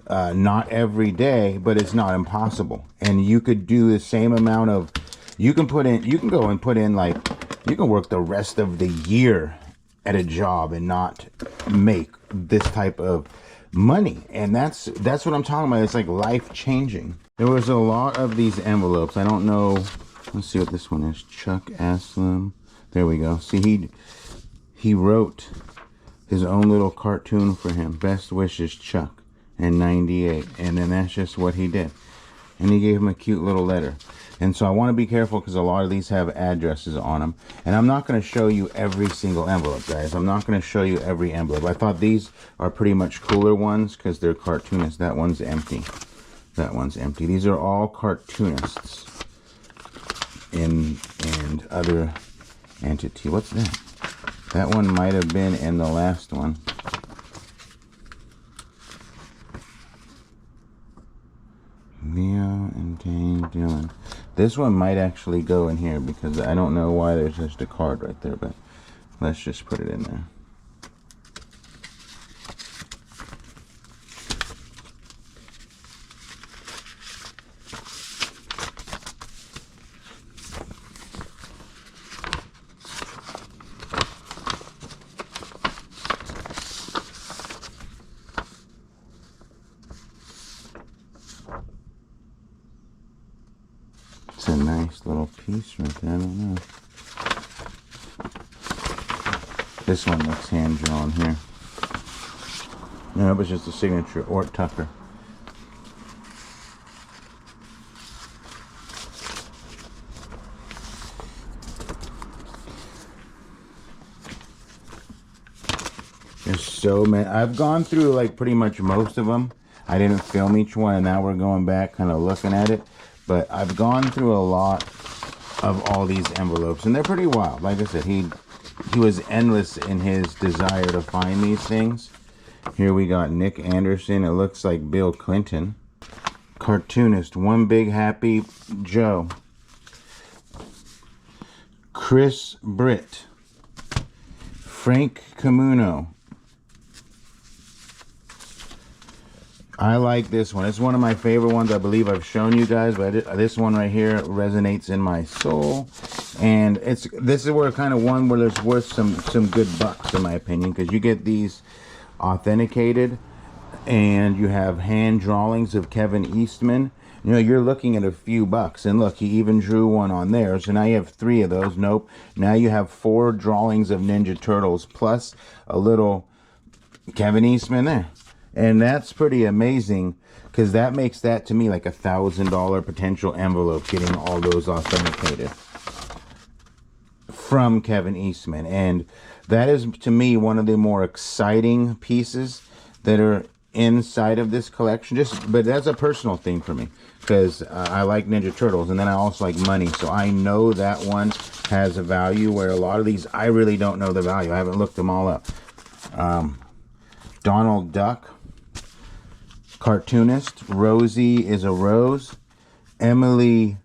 not every day, but it's not impossible. And you could do the same amount of, you can go and put in like, you can work the rest of the year at a job and not make this type of money. And that's what I'm talking about. It's like life changing. There was a lot of these envelopes. I don't know. Let's see what this one is. Chuck Aslam. There we go. See, he wrote his own little cartoon for him. Best wishes, Chuck, in '98. And then that's just what he did. And he gave him a cute little letter. And so I want to be careful because a lot of these have addresses on them. And I'm not going to show you every single envelope, guys. I'm not going to show you every envelope. I thought these are pretty much cooler ones because they're cartoonists. That one's empty. That one's empty. These are all cartoonists and other entity. What's that? That one might have been in the last one. Leo and Dane Dillon. This one might actually go in here because I don't know why there's just a card right there, but let's just put it in there. It's a nice little piece right there. I don't know. This one looks hand drawn here. No, it was just a signature. Ort Tucker. There's so many. I've gone through like pretty much most of them. I didn't film each one, and now we're going back kind of looking at it. But I've gone through a lot of all these envelopes, and they're pretty wild. Like I said, he was endless in his desire to find these things. Here we got Nick Anderson. It looks like Bill Clinton. Cartoonist, One Big Happy Joe. Chris Britt. Frank Camuno. I like this one. It's one of my favorite ones. I believe I've shown you guys, but this one right here resonates in my soul. And this is where kind of one where there's worth some good bucks, in my opinion, because you get these authenticated and you have hand drawings of Kevin Eastman. You know, you're looking at a few bucks. And look, he even drew one on there. So now you have 3 of those. Nope. Now you have 4 drawings of Ninja Turtles plus a little Kevin Eastman there. And that's pretty amazing because that makes that to me like $1,000 potential envelope, getting all those authenticated from Kevin Eastman. And that is to me one of the more exciting pieces that are inside of this collection. But that's a personal thing for me because I like Ninja Turtles, and then I also like money. So I know that one has a value, where a lot of these I really don't know the value. I haven't looked them all up. Donald Duck. Cartoonist. Rosie is a rose. Emily.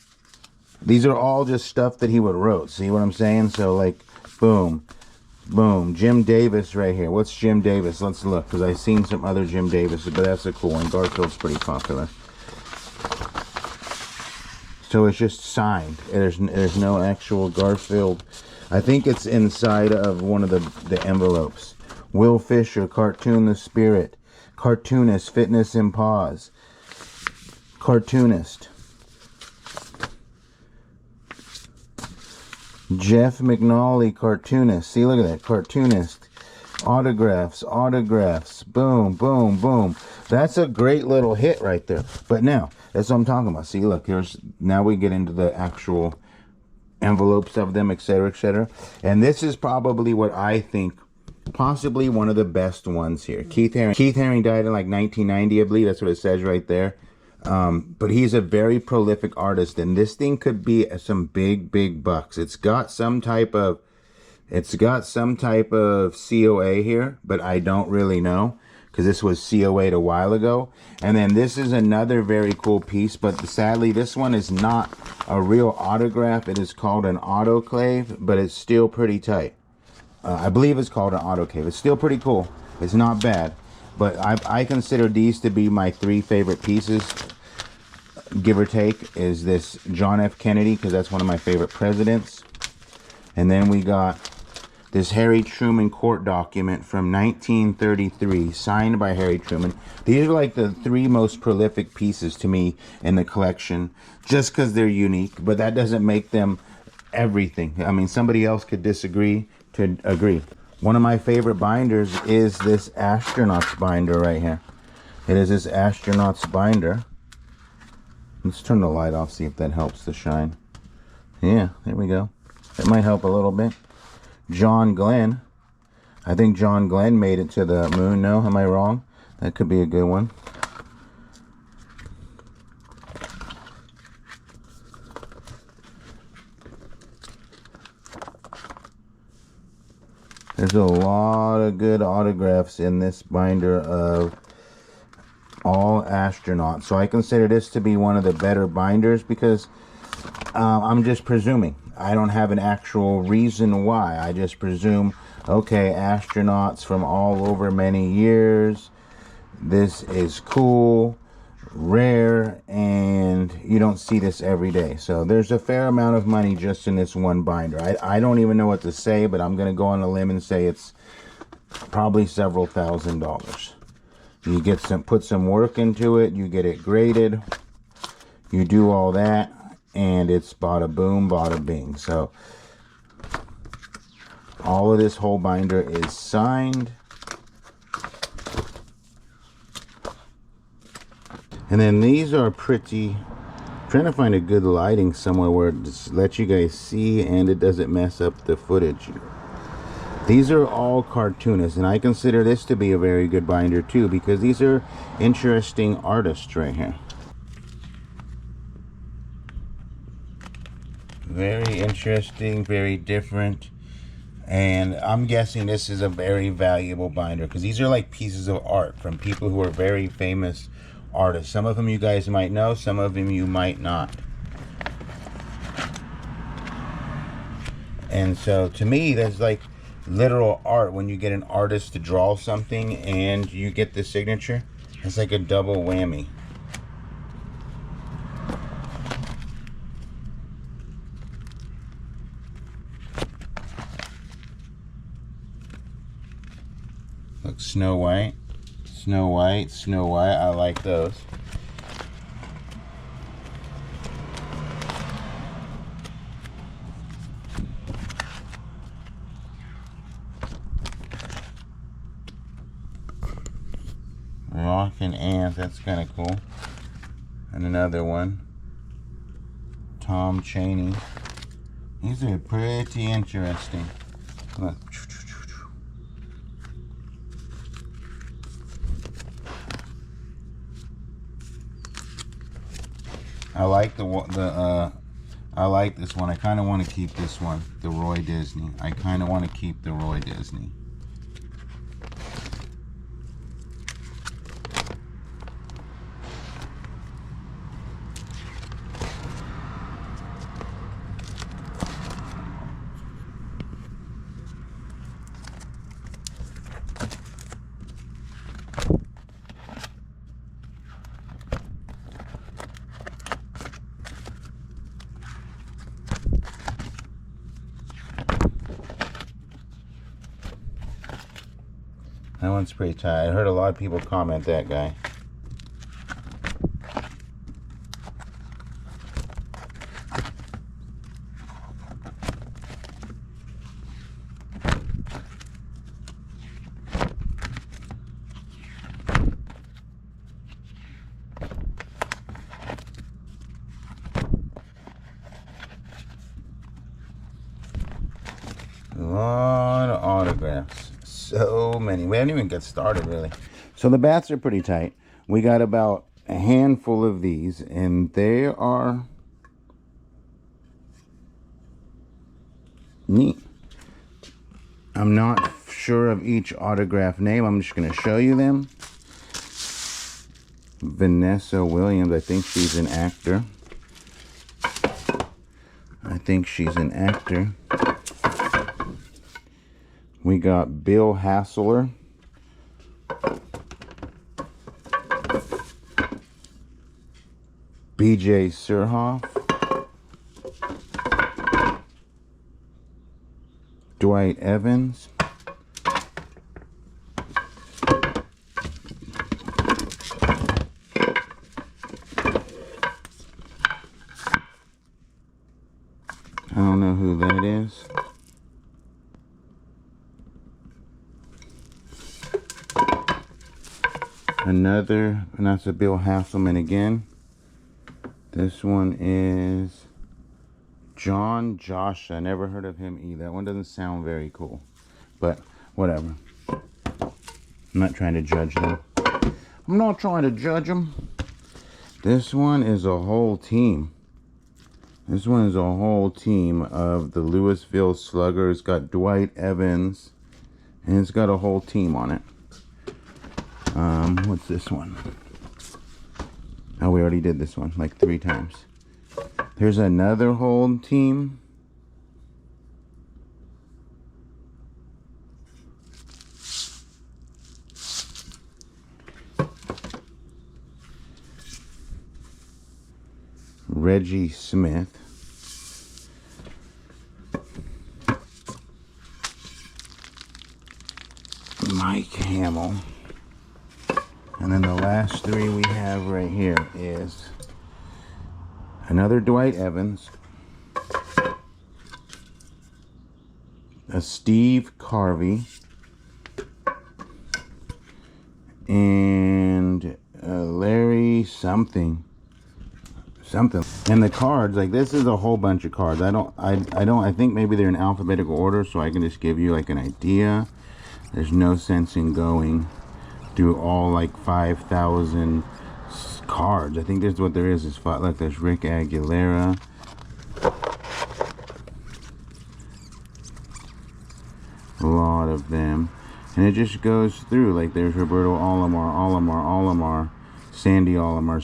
These are all just stuff that he would wrote. See what I'm saying? So like, boom, boom. Jim Davis right here. What's Jim Davis? Let's look, because I've seen some other Jim Davis, but that's a cool one. Garfield's pretty popular. So it's just signed. There's no actual Garfield. I think it's inside of one of the envelopes. Will Fisher, Cartoon the Spirit. Cartoonist, Fitness in Pause. Cartoonist. Jeff McNally, cartoonist. See, look at that. Cartoonist. Autographs, autographs. Boom, boom, boom. That's a great little hit right there. But now, that's what I'm talking about. See, look, now we get into the actual envelopes of them, etc., etc. And this is probably what I think possibly one of the best ones here. Keith Haring died in like 1990, I believe. That's what it says right there. But he's a very prolific artist, and this thing could be some big bucks. It's got some type of COA here, but I don't really know because this was COA'd a while ago. And then this is another very cool piece, but sadly this one is not a real autograph. It is called an autoclave, but it's still pretty tight. I believe it's called an autoclave. It's still pretty cool. It's not bad. But I consider these to be my 3 favorite pieces, give or take, is this John F. Kennedy, because that's one of my favorite presidents. And then we got this Harry Truman court document from 1933, signed by Harry Truman. These are like the 3 most prolific pieces to me in the collection, just because they're unique, but that doesn't make them everything. I mean, somebody else could disagree to agree. One of my favorite binders is this Astronaut's binder right here. It is this Astronaut's binder. Let's turn the light off, see if that helps the shine. Yeah, there we go. That might help a little bit. John Glenn. I think John Glenn made it to the moon. No, am I wrong? That could be a good one. There's a lot of good autographs in this binder of all astronauts. So I consider this to be one of the better binders because I'm just presuming. I don't have an actual reason why. I just presume, okay, astronauts from all over many years. This is cool, rare, and you don't see this every day. So there's a fair amount of money just in this one binder. I don't even know what to say, but I'm going to go on a limb and say it's probably several $1,000s. You get put some work into it, you get it graded, you do all that, and it's bada boom, bada bing. So all of this whole binder is signed. And then these are pretty, I'm trying to find a good lighting somewhere where it just lets you guys see and it doesn't mess up the footage. These are all cartoonists, and I consider this to be a very good binder too, because these are interesting artists right here. Very interesting, very different, and I'm guessing this is a very valuable binder because these are like pieces of art from people who are very famous artists. Some of them you guys might know, some of them you might not. And so to me, that's like literal art. When you get an artist to draw something and you get the signature, it's like a double whammy. Look, Snow White, Snow White, Snow White. I like those. Rockin' Ants, that's kind of cool. And another one, Tom Chaney. These are pretty interesting. Look. I like I like this one. I kind of want to keep this one, the Roy Disney. I kind of want to keep the Roy Disney. That one's pretty tight. I heard a lot of people comment that guy. A lot of autographs. So many. We haven't even got started really. So the bats are pretty tight. We got about a handful of these, and they are neat. I'm not sure of each autograph name. I'm just going to show you them. Vanessa Williams, I think she's an actor. I think she's an actor. We got Bill Hassler. BJ Surhoff. Dwight Evans. I don't know who that is. Another, and that's a Bill Hasselman again. This one is John Josh. I never heard of him either. That one doesn't sound very cool, but whatever. I'm not trying to judge them. I'm not trying to judge them. This one is a whole team. This one is a whole team of the Louisville Slugger. It's got Dwight Evans, and it's got a whole team on it. What's this one? Oh, we already did this one like 3 times. There's another whole team. Reggie Smith. Mike Hamill. And then the last 3 we have right here is another Dwight Evans, a Steve Carvey, and Larry something. And the cards, like, this is a whole bunch of cards. I think maybe they're in alphabetical order, so I can just give you like an idea. There's no sense in going through all like 5,000 cards. I think that's what there is. Look, there's Rick Aguilera. A lot of them. And it just goes through. Like, there's Roberto Alomar, Sandy Alomar.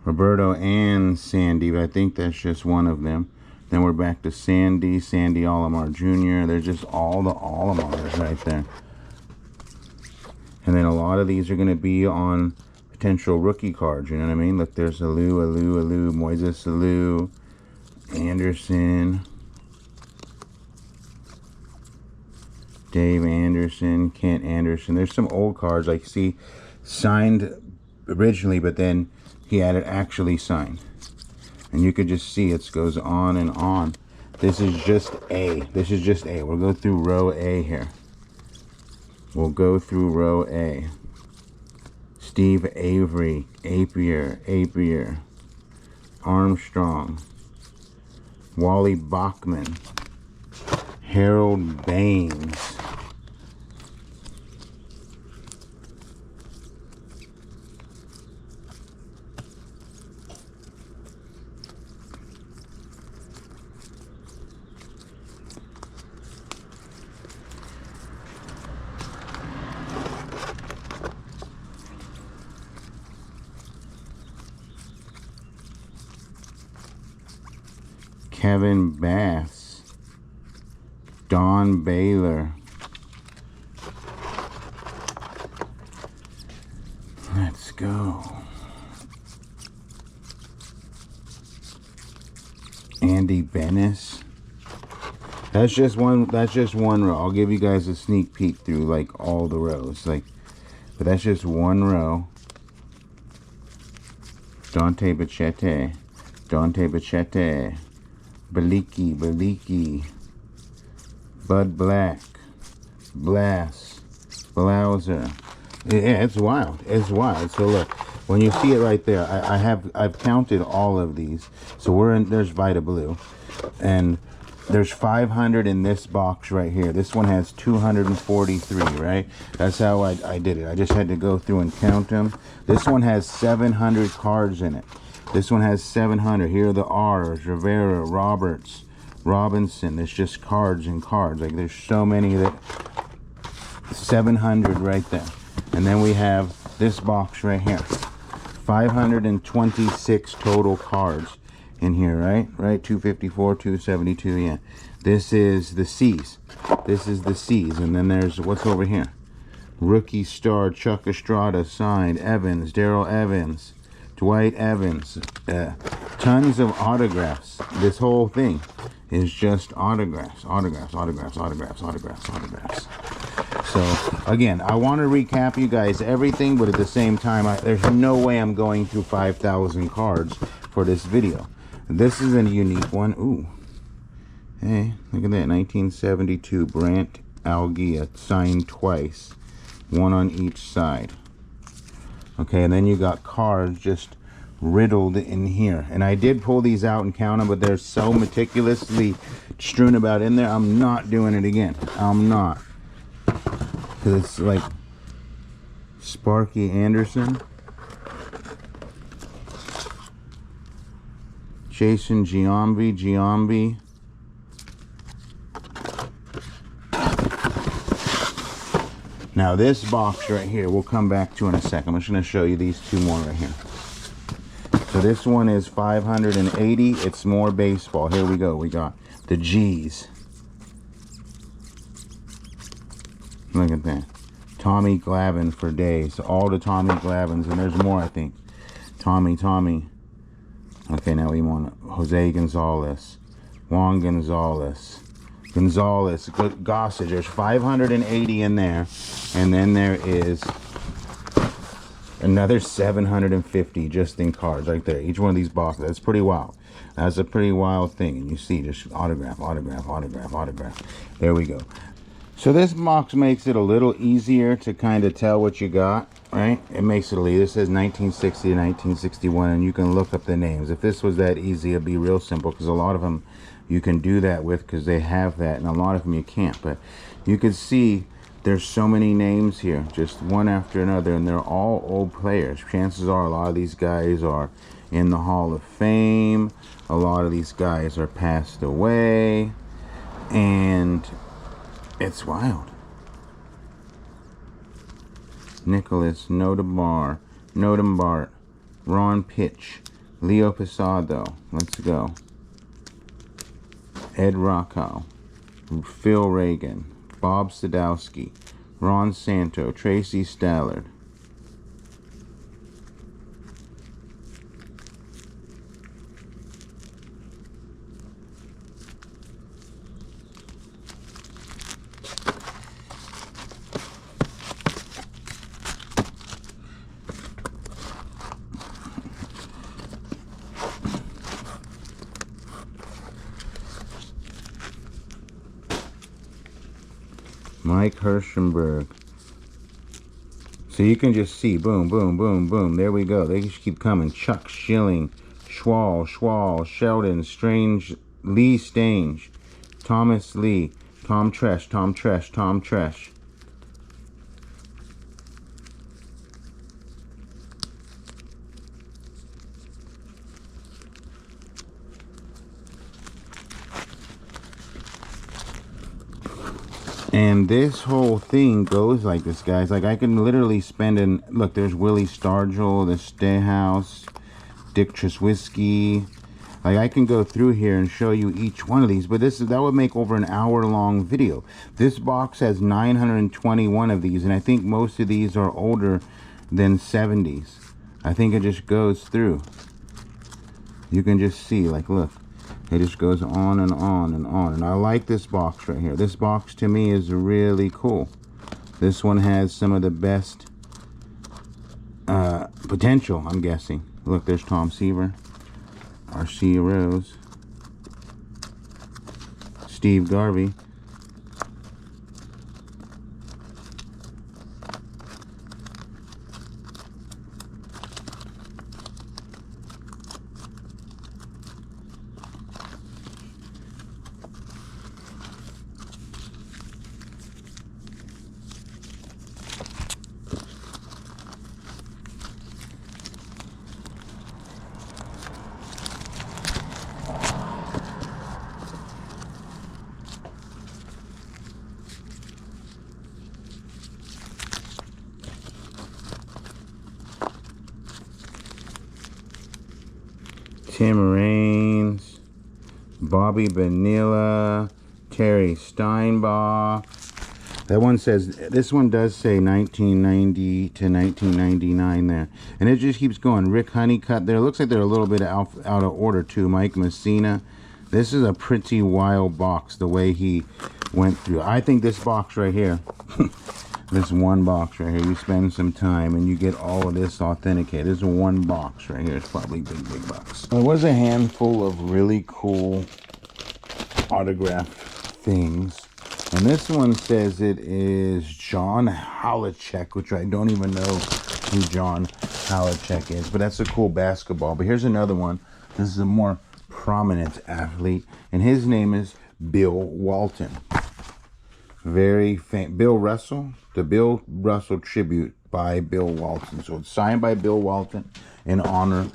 Roberto and Sandy, but I think that's just one of them. Then we're back to Sandy Alomar Jr. There's just all the Alomars right there. And then a lot of these are going to be on potential rookie cards, you know what I mean? Look, there's Alou, Moises Alou, Anderson, Dave Anderson, Kent Anderson. There's some old cards, like, see, signed originally, but then he had it actually signed. And you could just see it goes on and on. This is just A. We'll go through row A here. Steve Avery, Apier, Armstrong, Wally Bachman, Harold Baines, Kevin Bass, Don Baylor. Let's go. Andy Bennis. That's just one row. I'll give you guys a sneak peek through like all the rows. But that's just one row. Dante Bichette. Baliki, Bud Black, Blast, Blauser. Yeah, it's wild. So look, when you see it right there, I've counted all of these. So there's Vita Blue, and there's 500 in this box right here. This one has 243, right? That's how I did it. I just had to go through and count them. This one has 700 cards in it. This one has 700. Here are the R's, Rivera, Roberts, Robinson. There's just cards and cards. Like, there's so many that 700 right there. And then we have this box right here. 526 total cards in here, right? 254, 272, yeah. This is the C's. And then there's what's over here. Rookie star, Chuck Estrada, signed, Evans, Darrell Evans, Dwight Evans, Tons of autographs. This whole thing is just autographs, autographs, autographs, autographs, autographs, autographs. So again, I want to recap you guys everything, but at the same time, there's no way I'm going through 5,000 cards for this video. This is a unique one. Ooh, hey, look at that, 1972 Brant Algia, signed twice, one on each side. Okay, and then you got cards just riddled in here, and I did pull these out and count them, but they're so meticulously strewn about in there. I'm not doing it again. I'm not, because it's like Sparky Anderson, Jason Giambi. Now this box right here, we'll come back to in a second. I'm just going to show you these two more right here. So this one is 580. It's more baseball. Here we go. We got the G's. Look at that. Tommy Glavine for days. All the Tommy Glavines, and there's more, I think. Tommy. Okay, now we want Jose Gonzalez, Juan Gonzalez, Gossage. There's 580 in there, and then there is another 750 just in cards right there. Each one of these boxes. That's pretty wild. That's a pretty wild thing. And you see just autograph, autograph, autograph, autograph. There we go. So this box makes it a little easier to kind of tell what you got, right? It makes it a little. This says 1960 to 1961, and you can look up the names. If this was that easy, it'd be real simple, because a lot of them you can do that with, because they have that, and a lot of them you can't. But you can see there's so many names here, just one after another, and they're all old players. Chances are a lot of these guys are in the Hall of Fame. A lot of these guys are passed away, and it's wild. Nicholas Nodembar, Ron Pitch, Leo Posado, let's go. Ed Rockow, Phil Reagan, Bob Sadowski, Ron Santo, Tracy Stallard. Mike Hirschenberg. So you can just see, boom, boom, boom, boom. There we go. They just keep coming. Chuck Schilling, Schwal, Sheldon, Strange, Lee Stange, Thomas Lee, Tom Tresh. And this whole thing goes like this, guys. Like, I can literally spend an... Look, there's Willie Stargell, the Stayhouse, Dick Triswisky. Like, I can go through here and show you each one of these, but that would make over an hour-long video. This box has 921 of these, and I think most of these are older than 70s. I think it just goes through. You can just see, like, look. It just goes on and on and on. And I like this box right here. This box to me is really cool. This one has some of the best potential, I'm guessing. Look, there's Tom Seaver, R.C. Rose, Steve Garvey, Tim Raines, Bobby Bonilla, Terry Steinbach. That one says, this one does say 1990 to 1999 there. And it just keeps going. Rick Honeycutt there. Looks like they're a little bit out of order too. Mike Messina. This is a pretty wild box, the way he went through. I think this box right here, this one box right here, you spend some time and you get all of this authenticated. This is one box right here. It's probably big box. There was a handful of really cool autographed things. And this one says it is John Havlicek, which I don't even know who John Havlicek is, but that's a cool basketball. But here's another one. This is a more prominent athlete, and his name is Bill Walton. Very famous. Bill Russell, the Bill Russell tribute by Bill Walton. So it's signed by Bill Walton in honor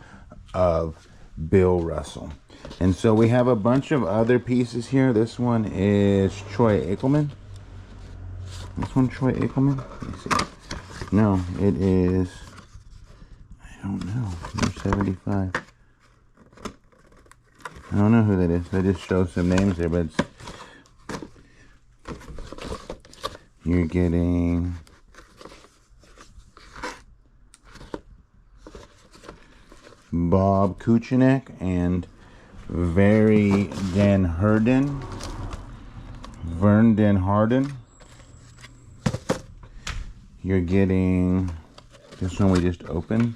of Bill Russell. And so we have a bunch of other pieces here. This one is Troy Aikman. This one Troy Aikman? Let me see. No, it is, I don't know, number 75. I don't know who that is. I just show some names there, but it's, you're getting Bob Kuchenek and Vern Den Harden. You're getting this one we just opened.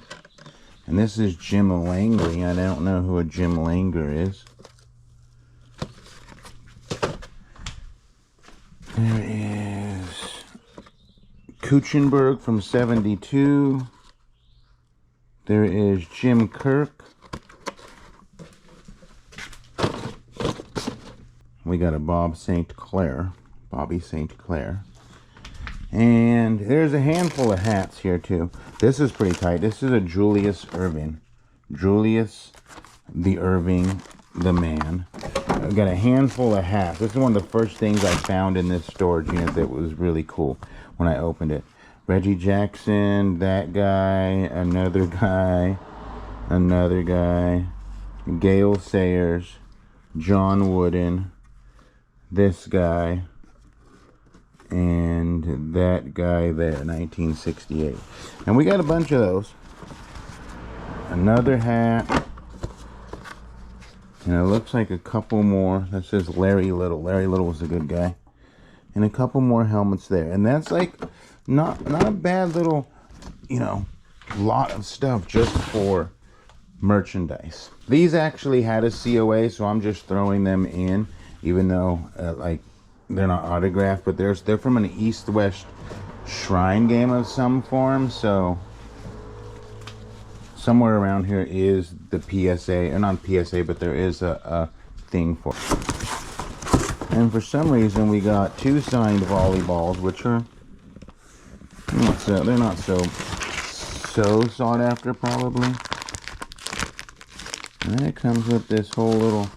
And this is Jim Langley. I don't know who a Jim Langer is. There is Kuchenberg from 72. There is Jim Kirk. We got a Bobby St. Clair. And there's a handful of hats here too. This is pretty tight. This is a Julius Irving. Julius the Irving, the man. I've got a handful of hats. This is one of the first things I found in this storage unit that was really cool when I opened it. Reggie Jackson, that guy, another guy, Gale Sayers, John Wooden, this guy, and that guy there, 1968. And we got a bunch of those. Another hat. And it looks like a couple more. That says Larry Little. Larry Little was a good guy. And a couple more helmets there. And that's like not a bad little, you know, lot of stuff just for merchandise. These actually had a COA, so I'm just throwing them in, even though like they're not autographed, but they're from an East-West Shrine game of some form, so somewhere around here is the PSA, or not PSA, but there is a thing for it. And for some reason we got two signed volleyballs, which are they're not so sought after probably. And then it comes with this whole little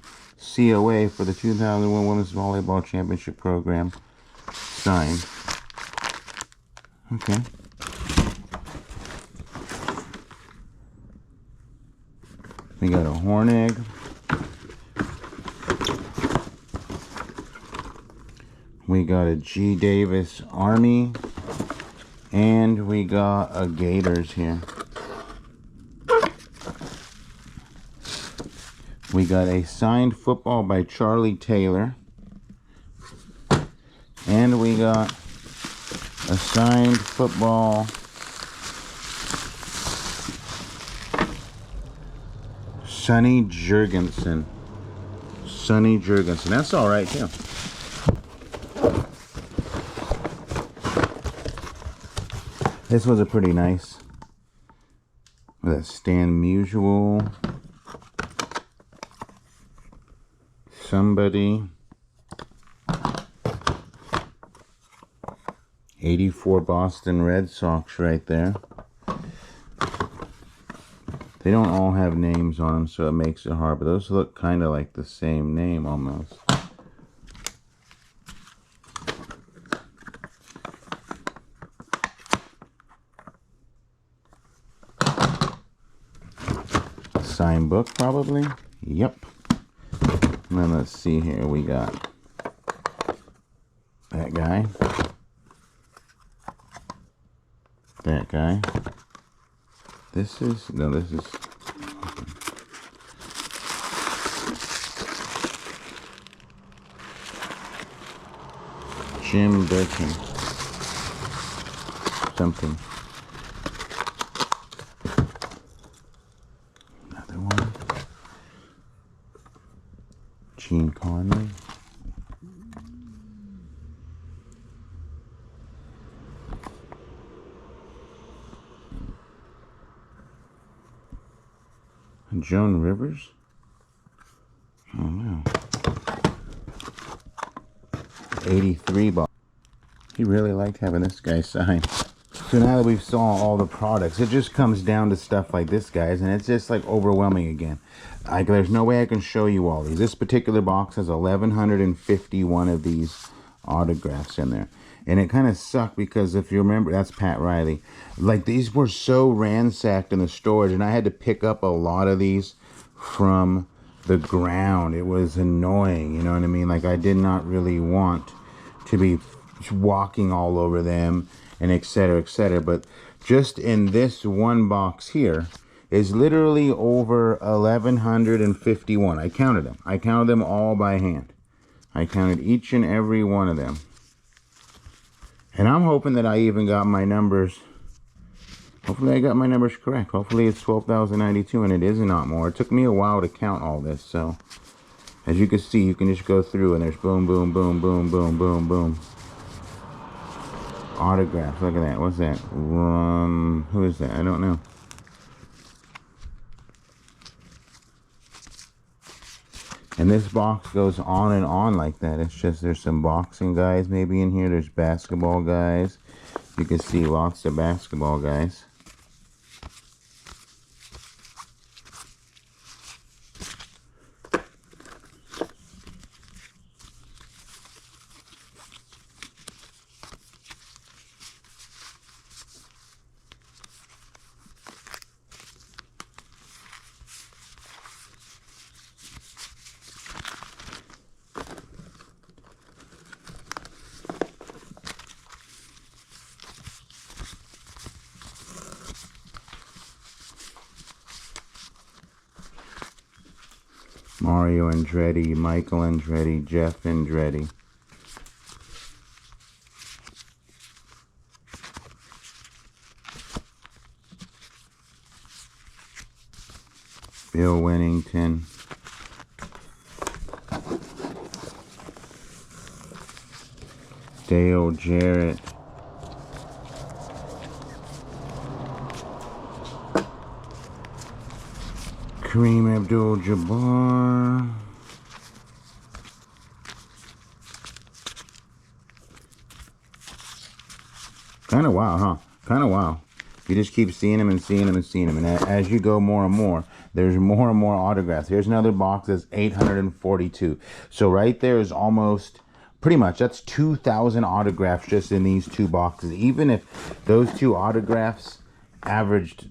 COA for the 2001 Women's Volleyball Championship Program signed. Okay. We got a horn egg. We got a G. Davis Army. And we got a Gators here. We got a signed football by Charlie Taylor. And we got a signed football Sonny Jurgensen. That's all right too. This was a pretty nice. With a Stan Musial. Somebody. 84 Boston Red Sox right there. They don't all have names on them, so it makes it hard, but those look kind of like the same name almost. Sign book, probably. Yep. And then let's see here. We got that guy. that guy. This is, no, this is, Jim Birkin. Something. Another one. Gene Conley. Joan Rivers? Oh no. 83 ball. He really liked having this guy sign. So now that we've saw all the products, it just comes down to stuff like this, guys, and it's just like overwhelming again. There's no way I can show you all these. This particular box has 1,151 of these autographs in there. And it kind of sucked because if you remember, that's Pat Riley. Like, these were so ransacked in the storage, and I had to pick up a lot of these from the ground. It was annoying, you know what I mean? Like, I did not really want to be walking all over them and etc, etc. But just in this one box here is literally over 1,151. I counted them. I counted them all by hand. I counted each and every one of them. And I'm hoping that I even got my numbers. Hopefully I got my numbers correct. Hopefully it's 12,092 and it is not more. It took me a while to count all this. So as you can see, you can just go through and there's boom, boom, boom, boom, boom, boom, boom. Autographs. Look at that. What's that? Who is that? I don't know. And this box goes on and on like that. It's just, there's some boxing guys maybe in here. There's basketball guys. You can see lots of basketball guys. Mario Andretti, Michael Andretti, Jeff Andretti. Bill Winnington. Dale Jarrett. Kareem Abdul-Jabbar. Kind of wow, huh? Kind of wow. You just keep seeing them and seeing them and seeing them. And as you go more and more, there's more and more autographs. Here's another box that's 842. So right there is almost, pretty much, that's 2,000 autographs just in these two boxes. Even if those two autographs averaged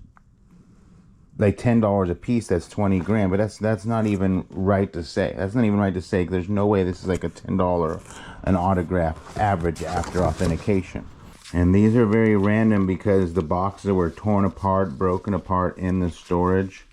like $10 a piece, that's 20 grand. But that's not even right to say. That's not even right to say. There's no way this is like a $10 an autograph average after authentication. And these are very random because the boxes were torn apart, broken apart in the storage.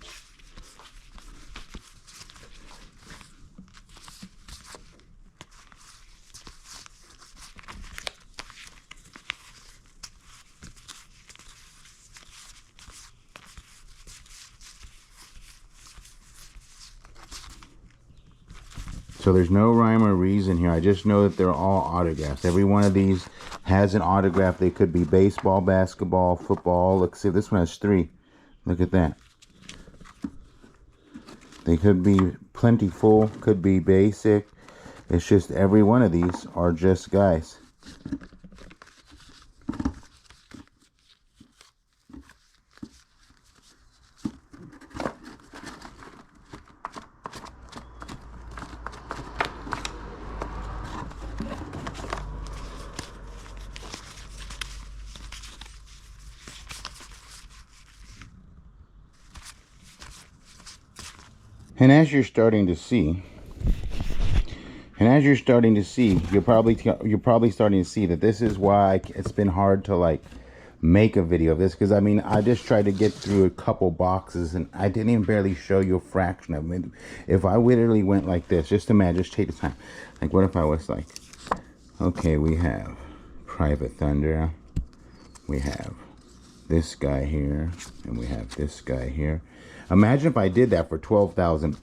So there's no rhyme or reason here. I just know that they're all autographs. Every one of these has an autograph. They could be baseball, basketball, football. Look, see, this one has 3. Look at that. They could be plentiful, could be basic. It's just every one of these are just guys. And as you're starting to see, you're probably starting to see that this is why it's been hard to like make a video of this, because I mean, I just tried to get through a couple boxes and I didn't even barely show you a fraction of it. If I literally went like this, just imagine, just take the time. Like, what if I was like, okay, we have Private Thunder, we have this guy here, and we have this guy here. Imagine if I did that for 12,000.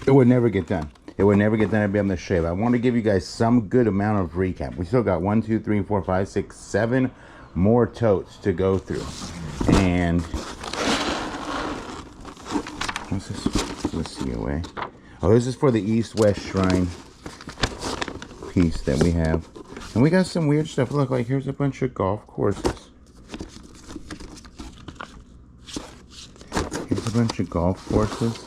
It would never get done. It would never get done. I'd be on the shave. I want to give you guys some good amount of recap. We still got 1, 2, 3, 4, 5, 6, 7 more totes to go through. And what's this? Let's see away. Oh, this is for the East-West Shrine piece that we have. And we got some weird stuff. Look, like here's a bunch of golf courses. Here's a bunch of golf courses.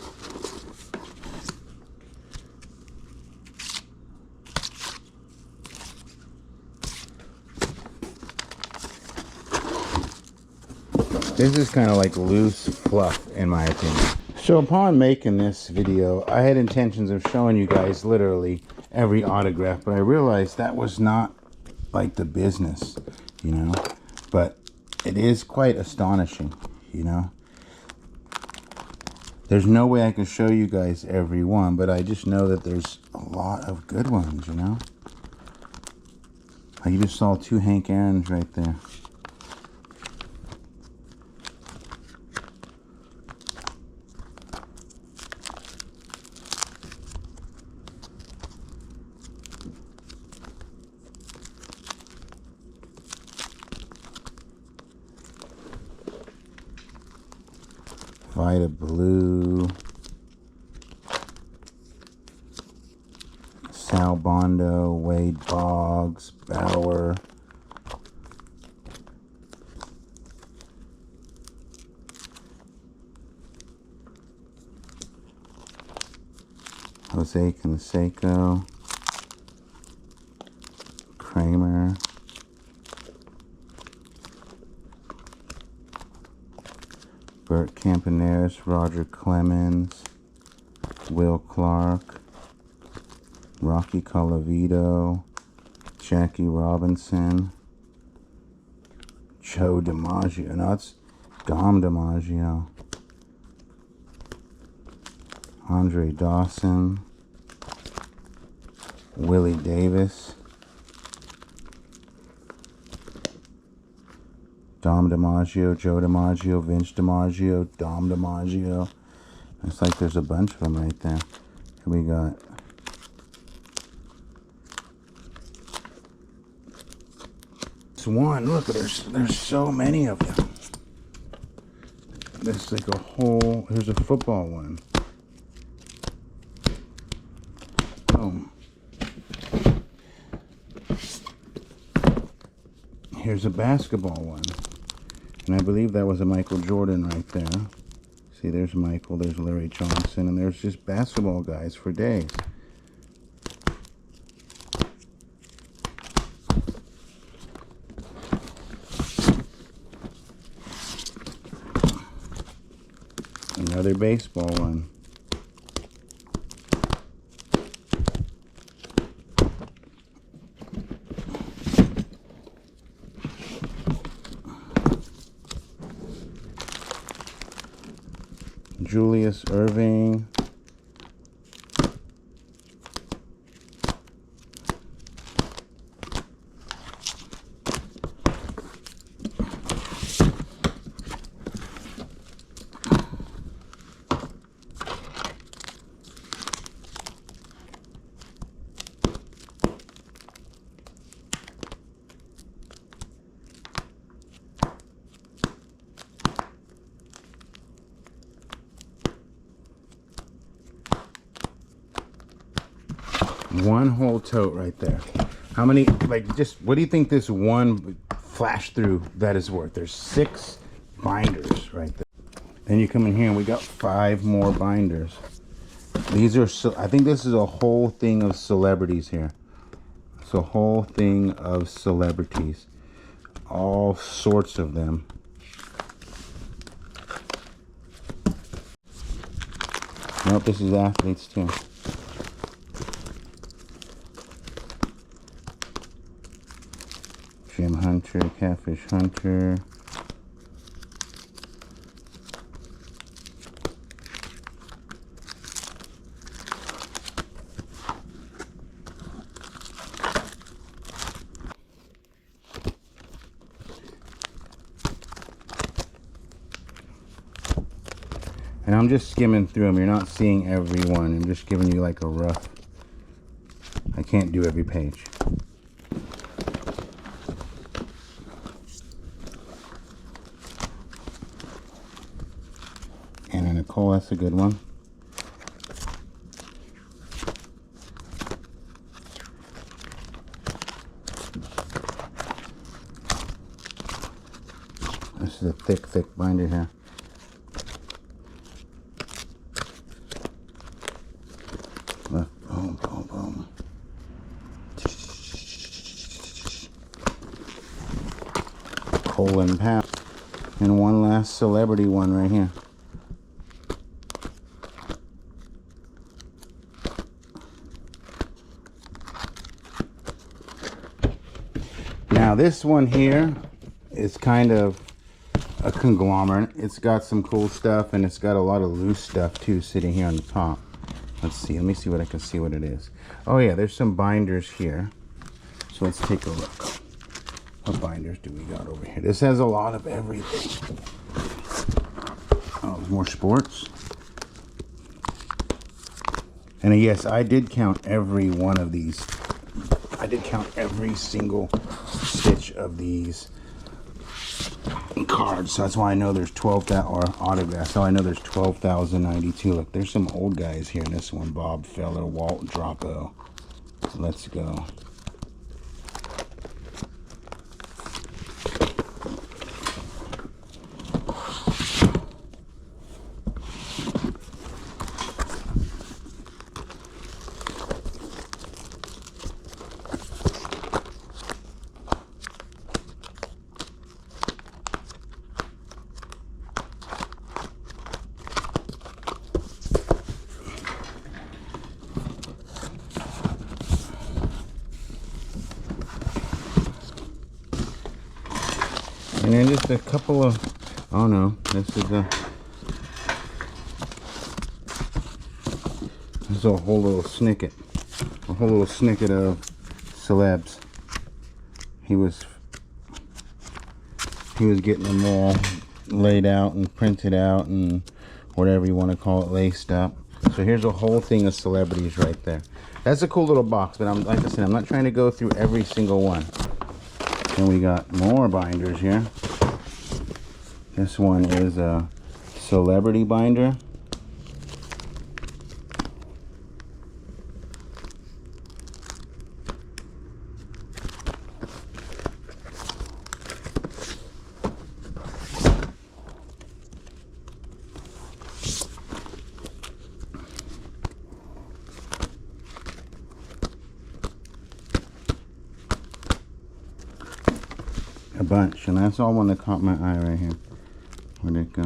This is kind of like loose fluff, in my opinion. So upon making this video, I had intentions of showing you guys literally every autograph, but I realized that was not like the business, you know. But it is quite astonishing, you know. There's no way I can show you guys every one, but I just know that there's a lot of good ones, you know. Like you just saw 2 Hank Aaron's right there. Vita Blue, Sal Bondo, Wade Boggs, Bauer, Jose Canseco, Kramer, Bert Campaneris, Roger Clemens, Will Clark, Rocky Colavito, Jackie Robinson, Joe DiMaggio. No, it's Dom DiMaggio. Andre Dawson, Willie Davis, Dom DiMaggio, Joe DiMaggio, Vince DiMaggio, Dom DiMaggio. It's like there's a bunch of them right there. Here we got this one. Look, there's so many of them. There's like a whole. Here's a football one. Boom. Here's a basketball one. And I believe that was a Michael Jordan right there. See, there's Michael, there's Larry Johnson, and there's just basketball guys for days. Another baseball one. Julius Irving. One whole tote right there. How many, like, just what do you think this one flash through that is worth? There's 6 binders right there. Then you come in here and we got 5 more binders. These are, I think this is a whole thing of celebrities here. It's a whole thing of celebrities. All sorts of them. Nope, this is athletes too. Jim Hunter, Catfish Hunter. And I'm just skimming through them. You're not seeing every one. I'm just giving you like a rough. I can't do every page. And a Nicole, that's a good one. This is a thick binder here. Boom, boom, boom. Colin Powell. And one last celebrity one right here. Now this one here is kind of a conglomerate. It's got some cool stuff and it's got a lot of loose stuff too sitting here on the top. Let's see, let me see what I can see what it is. Oh yeah, there's some binders here. So let's take a look. What binders do we got over here? This has a lot of everything. Oh, more sports. And yes, I did count every one of these. I did count every single stitch of these cards. So that's why I know there's 12,000, or autographs. So I know there's 12,092. Look, there's some old guys here in this one. Bob Feller, Walt Droppo. Let's go. And then just a couple of, oh no, this is a whole little snicket. A whole little snicket of celebs. He was getting them all laid out and printed out and whatever you want to call it, laced up. So here's a whole thing of celebrities right there. That's a cool little box, but like I said, I'm not trying to go through every single one. And we got more binders here. This one is a celebrity binder. A bunch, and that's all one that caught my eye right here. Where'd it go?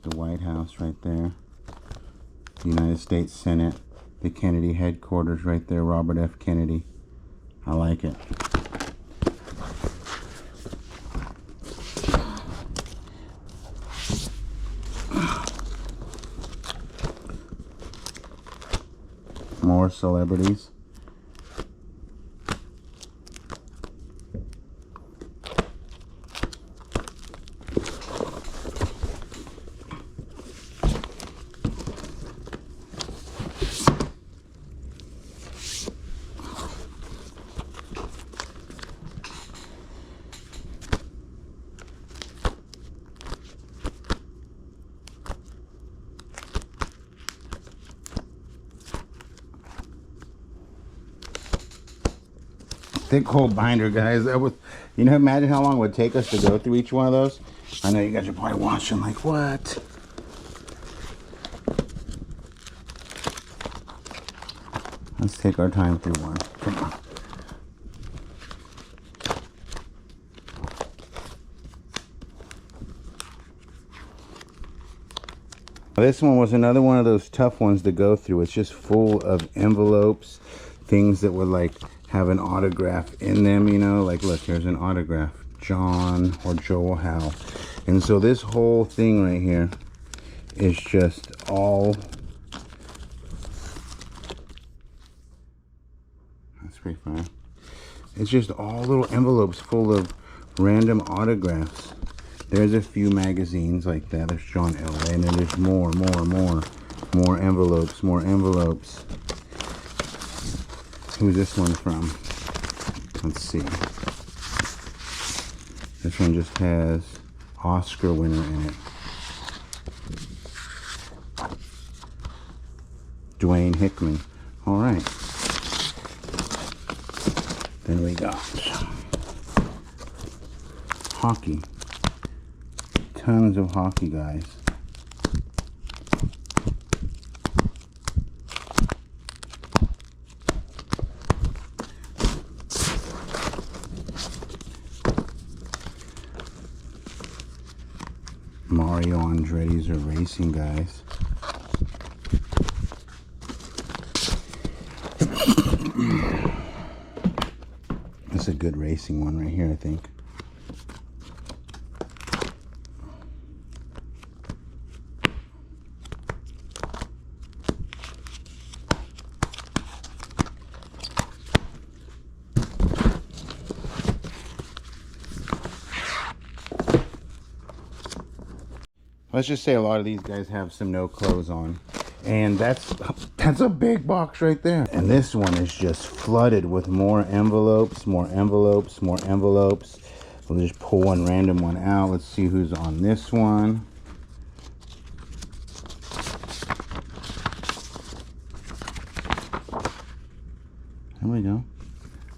The White House right there. The United States Senate. The Kennedy headquarters right there. Robert F. Kennedy. I like it. More celebrities. Thick whole binder, guys. That was, you know, imagine how long it would take us to go through each one of those. I know you guys are probably watching like, what? Let's take our time through one. Come on. This one was another one of those tough ones to go through. It's just full of envelopes, things that would like have an autograph in them, you know, like look, here's an autograph, John or Joel Howe. And so this whole thing right here is just all, that's pretty fun. It's just all little envelopes full of random autographs. There's a few magazines like that. There's John L.A. and then there's more envelopes, more envelopes. Who's this one from? Let's see. This one just has Oscar winner in it. Dwayne Hickman. All right. Then we got hockey. Tons of hockey, guys. Mario Andretti's are racing, guys. That's a good racing one right here, I think. Let's just say a lot of these guys have some no clothes on. And that's a big box right there. And this one is just flooded with more envelopes, more envelopes, more envelopes. We'll just pull one random one out. Let's see who's on this one. There we go.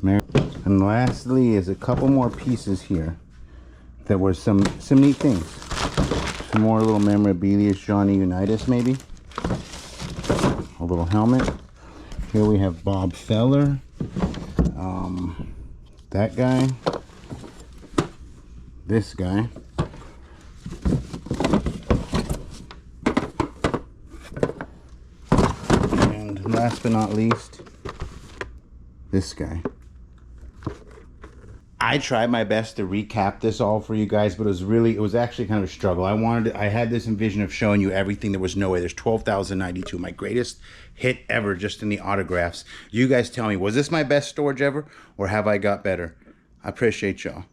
And lastly is a couple more pieces here that were some neat things. Some more little memorabilia, Johnny Unitas maybe. A little helmet. Here we have Bob Feller. That guy. This guy. And last but not least, this guy. I tried my best to recap this all for you guys, but it was actually kind of a struggle. I had this vision of showing you everything. There was no way. There's 12,092, my greatest hit ever just in the autographs. You guys tell me, was this my best storage ever or have I got better? I appreciate y'all.